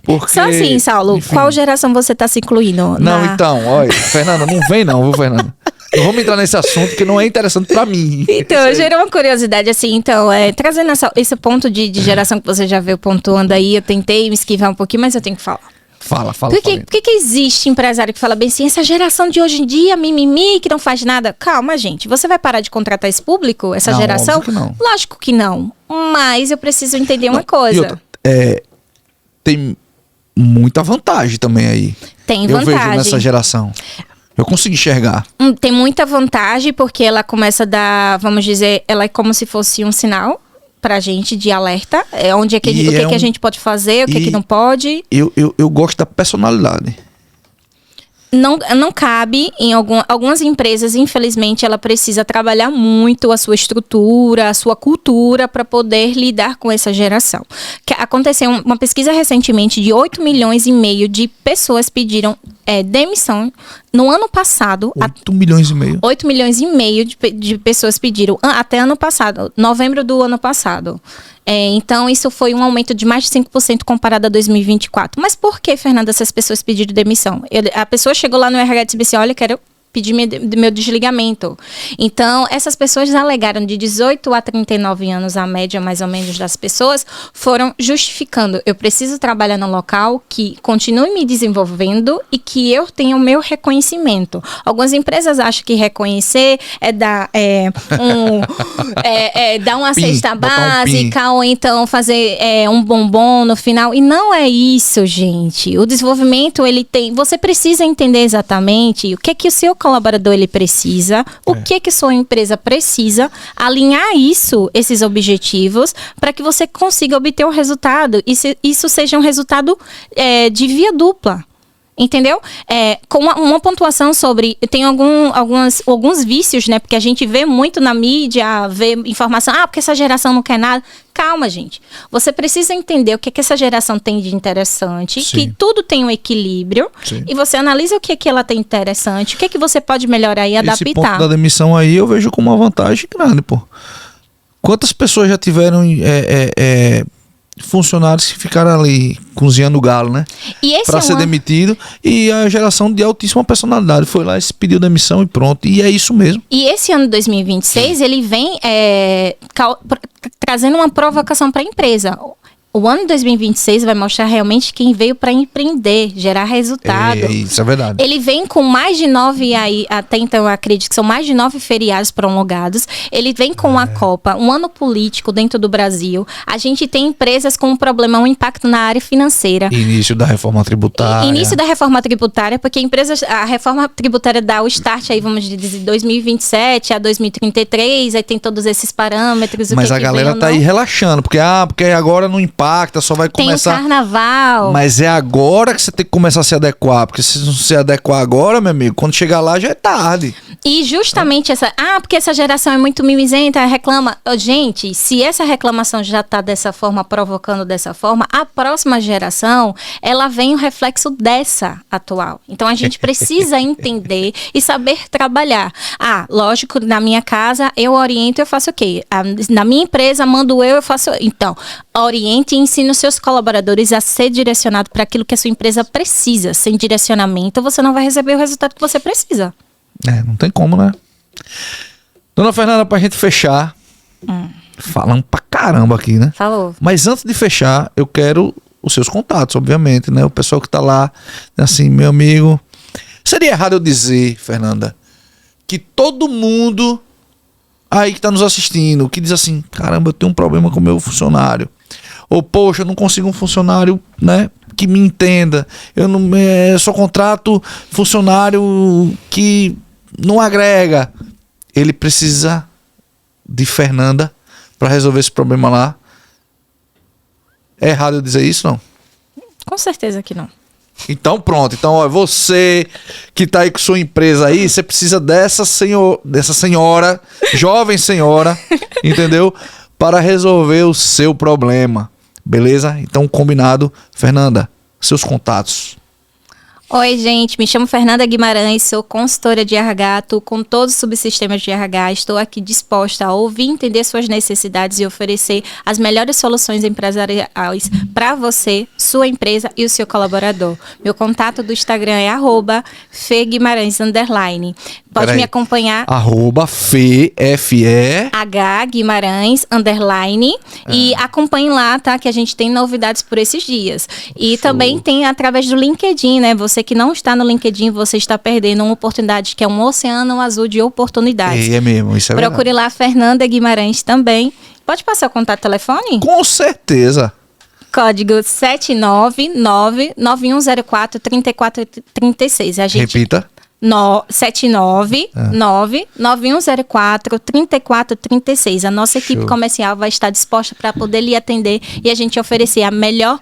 Porque, Só assim, Saulo, enfim. qual geração você tá se incluindo? Não, então, olha, Fernanda, não vem não, viu, Fernanda? Não vamos entrar nesse assunto que não é interessante pra mim. Então, gerou uma curiosidade assim, então, trazendo esse ponto de geração que você já veio pontuando aí, eu tentei me esquivar um pouquinho, mas eu tenho que falar. Fala. Por que existe empresário que fala bem assim, essa geração de hoje em dia, mimimi, que não faz nada? Calma, gente, você vai parar de contratar esse público, essa Não, geração? óbvio que não. Lógico que não, mas eu preciso entender uma E coisa. outra, tem muita vantagem também aí. Tem Eu vejo vantagem. nessa geração. Eu consigo enxergar. Tem muita vantagem porque ela começa a dar, vamos dizer, ela é como se fosse um sinal pra gente de alerta, onde é que, E o que, é que a gente pode fazer, o que, que não pode. Eu gosto da personalidade. Não cabe em algumas empresas, infelizmente, ela precisa trabalhar muito a sua estrutura, a sua cultura para poder lidar com essa geração. Aconteceu uma pesquisa recentemente de 8,5 milhões de pessoas pediram demissão no ano passado. 8 milhões e meio. 8,5 milhões de pessoas pediram até ano passado, novembro do ano passado. Então, isso foi um aumento de mais de 5% comparado a 2024. Mas por que, Fernanda, essas pessoas pediram demissão? A pessoa chegou lá no RH e disse assim, olha, quero pedir meu desligamento. Então, essas pessoas alegaram de 18 a 39 anos, a média mais ou menos das pessoas, foram justificando. Eu preciso trabalhar no local que continue me desenvolvendo e que eu tenha o meu reconhecimento. Algumas empresas acham que reconhecer é dar, dar uma cesta básica ou então fazer um bombom no final. E não é isso, gente. O desenvolvimento, ele tem... Você precisa entender exatamente o que o seu colaborador ele precisa, o que sua empresa precisa, alinhar esses objetivos, para que você consiga obter um resultado. E isso seja um resultado de via dupla. Entendeu? Com uma pontuação sobre... Tem alguns vícios, né? Porque a gente vê muito na mídia, vê informação, porque essa geração não quer nada. Calma, gente. Você precisa entender o que essa geração tem de interessante, Sim. que tudo tem um equilíbrio, Sim. e você analisa o que ela tem interessante, o que você pode melhorar e adaptar. Esse ponto da demissão aí eu vejo como uma vantagem grande, pô. Quantas pessoas já tiveram funcionários que ficaram ali cozinhando galo, né? Para ser demitido, e a geração de altíssima personalidade foi lá e se pediu demissão e pronto, e é isso mesmo. E esse ano 2026 ele vem trazendo uma provocação para a empresa. O ano 2026 vai mostrar realmente quem veio para empreender, gerar resultado. Isso é verdade. Ele vem com mais de 9, até então eu acredito que são mais de 9 feriados prolongados. Ele vem com a Copa, um ano político dentro do Brasil. A gente tem empresas com um problema, um impacto na área financeira. Início da reforma tributária. Início da reforma tributária, porque a reforma tributária dá o start aí, vamos dizer, de 2027 a 2033, aí tem todos esses parâmetros. Mas a galera tá aí relaxando, porque agora não impacta, só vai começar... Tem o carnaval. Mas é agora que você tem que começar a se adequar, porque se não se adequar agora, meu amigo, quando chegar lá já é tarde. E justamente porque essa geração é muito mimizenta, reclama. Gente, se essa reclamação já tá dessa forma, provocando dessa forma, a próxima geração, ela vem o reflexo dessa atual. Então a gente precisa entender e saber trabalhar. Lógico, na minha casa eu oriento, eu faço o quê? Na minha empresa, mando eu faço... Então, oriente e ensine os seus colaboradores a ser direcionado para aquilo que a sua empresa precisa. Sem direcionamento, você não vai receber o resultado que você precisa. Não tem como, né? Dona Fernanda, pra gente fechar, falamos pra caramba aqui, né? Falou. Mas antes de fechar, eu quero os seus contatos, obviamente, né? O pessoal que tá lá, assim, meu amigo... Seria errado eu dizer, Fernanda, que todo mundo aí que tá nos assistindo, que diz assim, caramba, eu tenho um problema com o meu funcionário. Ou, poxa, eu não consigo um funcionário, né, que me entenda. Eu só contrato funcionário que não agrega. Ele precisa de Fernanda para resolver esse problema lá. É errado eu dizer isso, não? Com certeza que não. Então pronto, você que tá aí com sua empresa aí, você precisa dessa senhora, jovem senhora, entendeu? Para resolver o seu problema, beleza? Então combinado, Fernanda, seus contatos. Oi, gente, me chamo Fernanda Guimarães, sou consultora de RH, atuo com todos os subsistemas de RH, estou aqui disposta a ouvir, entender suas necessidades e oferecer as melhores soluções empresariais para você, sua empresa e o seu colaborador. Meu contato do Instagram é @feguimarães_. Pode me acompanhar. @Fe H Guimarães _ e acompanhe lá, tá? Que a gente tem novidades por esses dias. E também tem através do LinkedIn, né? Você que não está no LinkedIn, você está perdendo uma oportunidade que é um oceano azul de oportunidades. É mesmo, isso é verdade. Procure lá Fernanda Guimarães também. Pode passar o contato telefone? Com certeza. Código 799-9104-3436. Repita. 799-9104-3436. A nossa equipe comercial vai estar disposta para poder lhe atender e a gente oferecer a melhor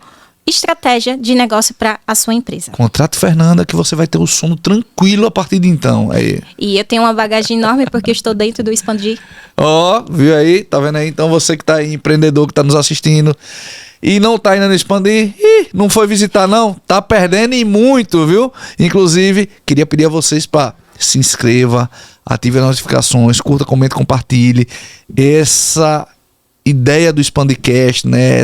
estratégia de negócio para a sua empresa. Contrato Fernanda que você vai ter o sono tranquilo a partir de então. Aí. E eu tenho uma bagagem enorme porque eu estou dentro do Expandir. Ó, viu aí? Tá vendo aí? Então você que tá aí, empreendedor que tá nos assistindo e não tá ainda no Expandir, não foi visitar não, tá perdendo e muito, viu? Inclusive, queria pedir a vocês para se inscreva, ative as notificações, curta, comente, compartilhe. Essa ideia do Expandicast, né?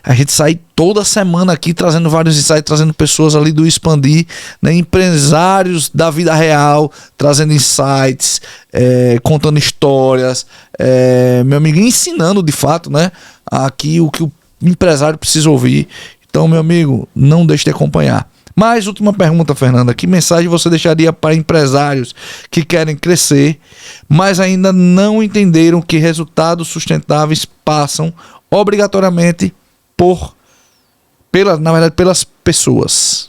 A gente sai toda semana aqui trazendo vários insights, trazendo pessoas ali do Expandir, né? Empresários da vida real, trazendo insights, contando histórias, meu amigo, ensinando de fato, né? Aqui o que o empresário precisa ouvir. Então, meu amigo, não deixe de acompanhar. Mas, última pergunta, Fernanda. Que mensagem você deixaria para empresários que querem crescer, mas ainda não entenderam que resultados sustentáveis passam obrigatoriamente pelas pessoas?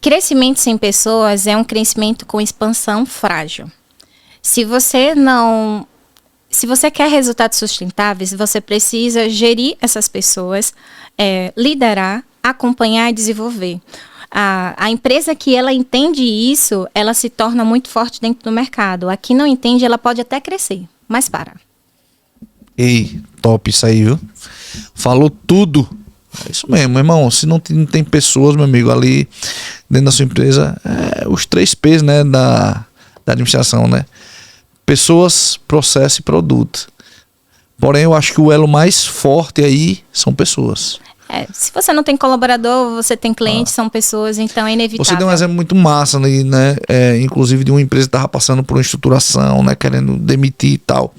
Crescimento sem pessoas é um crescimento com expansão frágil. Se você quer resultados sustentáveis, você precisa gerir essas pessoas, liderar, acompanhar e desenvolver. A empresa que ela entende isso, ela se torna muito forte dentro do mercado. A que não entende, ela pode até crescer, mas para. Ei, top isso aí, viu? Falou tudo. É isso mesmo, meu irmão. Se não tem pessoas, meu amigo, ali dentro da sua empresa, os 3 P's, né, da administração, né? Pessoas, processo e produto. Porém, eu acho que o elo mais forte aí são pessoas. Se você não tem colaborador, você tem cliente, são pessoas, então é inevitável. Você deu um exemplo muito massa ali, né? Inclusive de uma empresa que estava passando por uma estruturação, né? Querendo demitir e tal.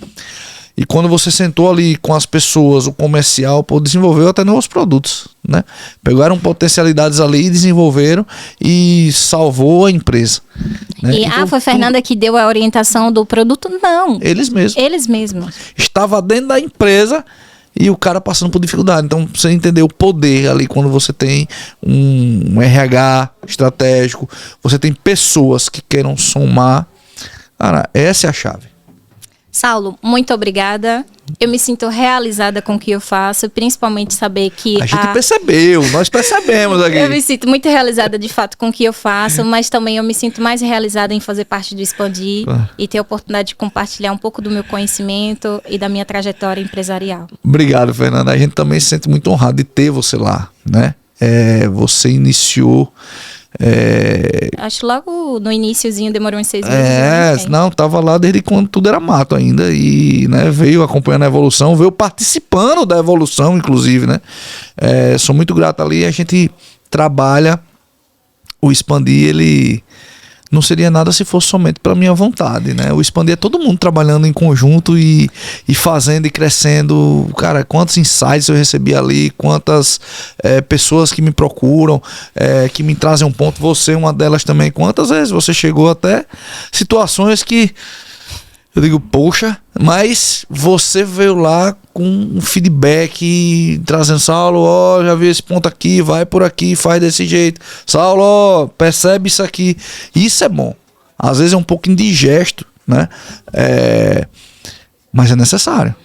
E quando você sentou ali com as pessoas, o comercial, desenvolveu até novos produtos, né? Pegaram potencialidades ali, desenvolveram e salvou a empresa. Né? E então, foi a Fernanda que deu a orientação do produto? Não. Eles mesmos. Eles mesmos. Estava dentro da empresa e o cara passando por dificuldade. Então, você entender o poder ali quando você tem um RH estratégico, você tem pessoas que queiram somar. Cara, essa é a chave. Saulo, muito obrigada. Eu me sinto realizada com o que eu faço, principalmente saber que... A gente percebeu, nós percebemos aqui. Eu me sinto muito realizada de fato com o que eu faço, mas também eu me sinto mais realizada em fazer parte do Expandir e ter a oportunidade de compartilhar um pouco do meu conhecimento e da minha trajetória empresarial. Obrigado, Fernanda. A gente também se sente muito honrado de ter você lá, né? Você iniciou... Acho que logo no iniciozinho, demorou uns 6 meses. Não, tava lá desde quando tudo era mato ainda e, né, veio acompanhando a evolução, veio participando da evolução, inclusive, né? Sou muito grato ali, a gente trabalha, o Expandir, ele não seria nada se fosse somente pela minha vontade, né? O Expandir é todo mundo trabalhando em conjunto e fazendo e crescendo. Cara, quantos insights eu recebi ali, quantas pessoas que me procuram, que me trazem um ponto. Você é uma delas também. Quantas vezes você chegou até situações que eu digo, poxa, mas você veio lá com um feedback, trazendo, Saulo, já vi esse ponto aqui, vai por aqui, faz desse jeito. Saulo, percebe isso aqui. Isso é bom. Às vezes é um pouco indigesto, né? Mas é necessário.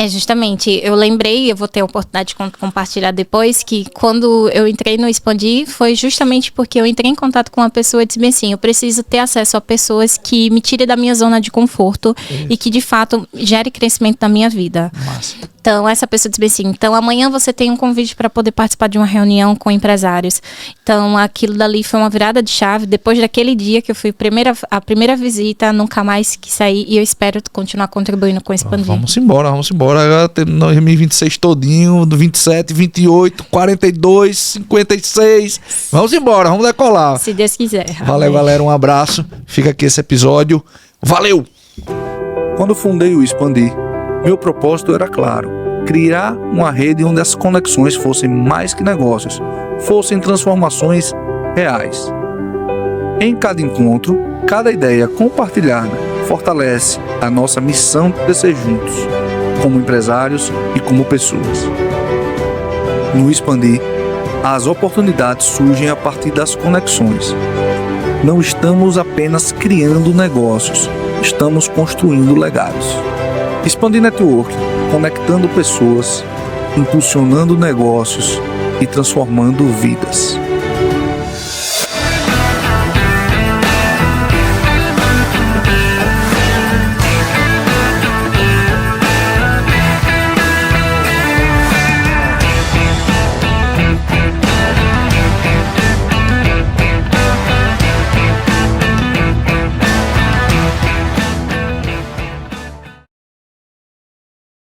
Justamente, eu lembrei, eu vou ter a oportunidade de compartilhar depois, que quando eu entrei no Expandir, foi justamente porque eu entrei em contato com uma pessoa e disse assim, eu preciso ter acesso a pessoas que me tirem da minha zona de conforto e que de fato gere crescimento na minha vida. Massa. Então, essa pessoa diz assim, então amanhã você tem um convite para poder participar de uma reunião com empresários. Então, aquilo dali foi uma virada de chave. Depois daquele dia que eu fui a primeira visita, nunca mais quis sair e eu espero continuar contribuindo com o Expandir. Vamos embora. Agora temos 2026 todinho, do 27, 28, 42, 56. Vamos embora, vamos decolar. Se Deus quiser. Valeu, Amém. galera, um abraço. Fica aqui esse episódio. Valeu! Quando fundei o Expandir, meu propósito era claro: criar uma rede onde as conexões fossem mais que negócios, fossem transformações reais. Em cada encontro, cada ideia compartilhada fortalece a nossa missão de crescer juntos, como empresários e como pessoas. No Expandir, as oportunidades surgem a partir das conexões. Não estamos apenas criando negócios, estamos construindo legados. Expandir Network, conectando pessoas, impulsionando negócios e transformando vidas.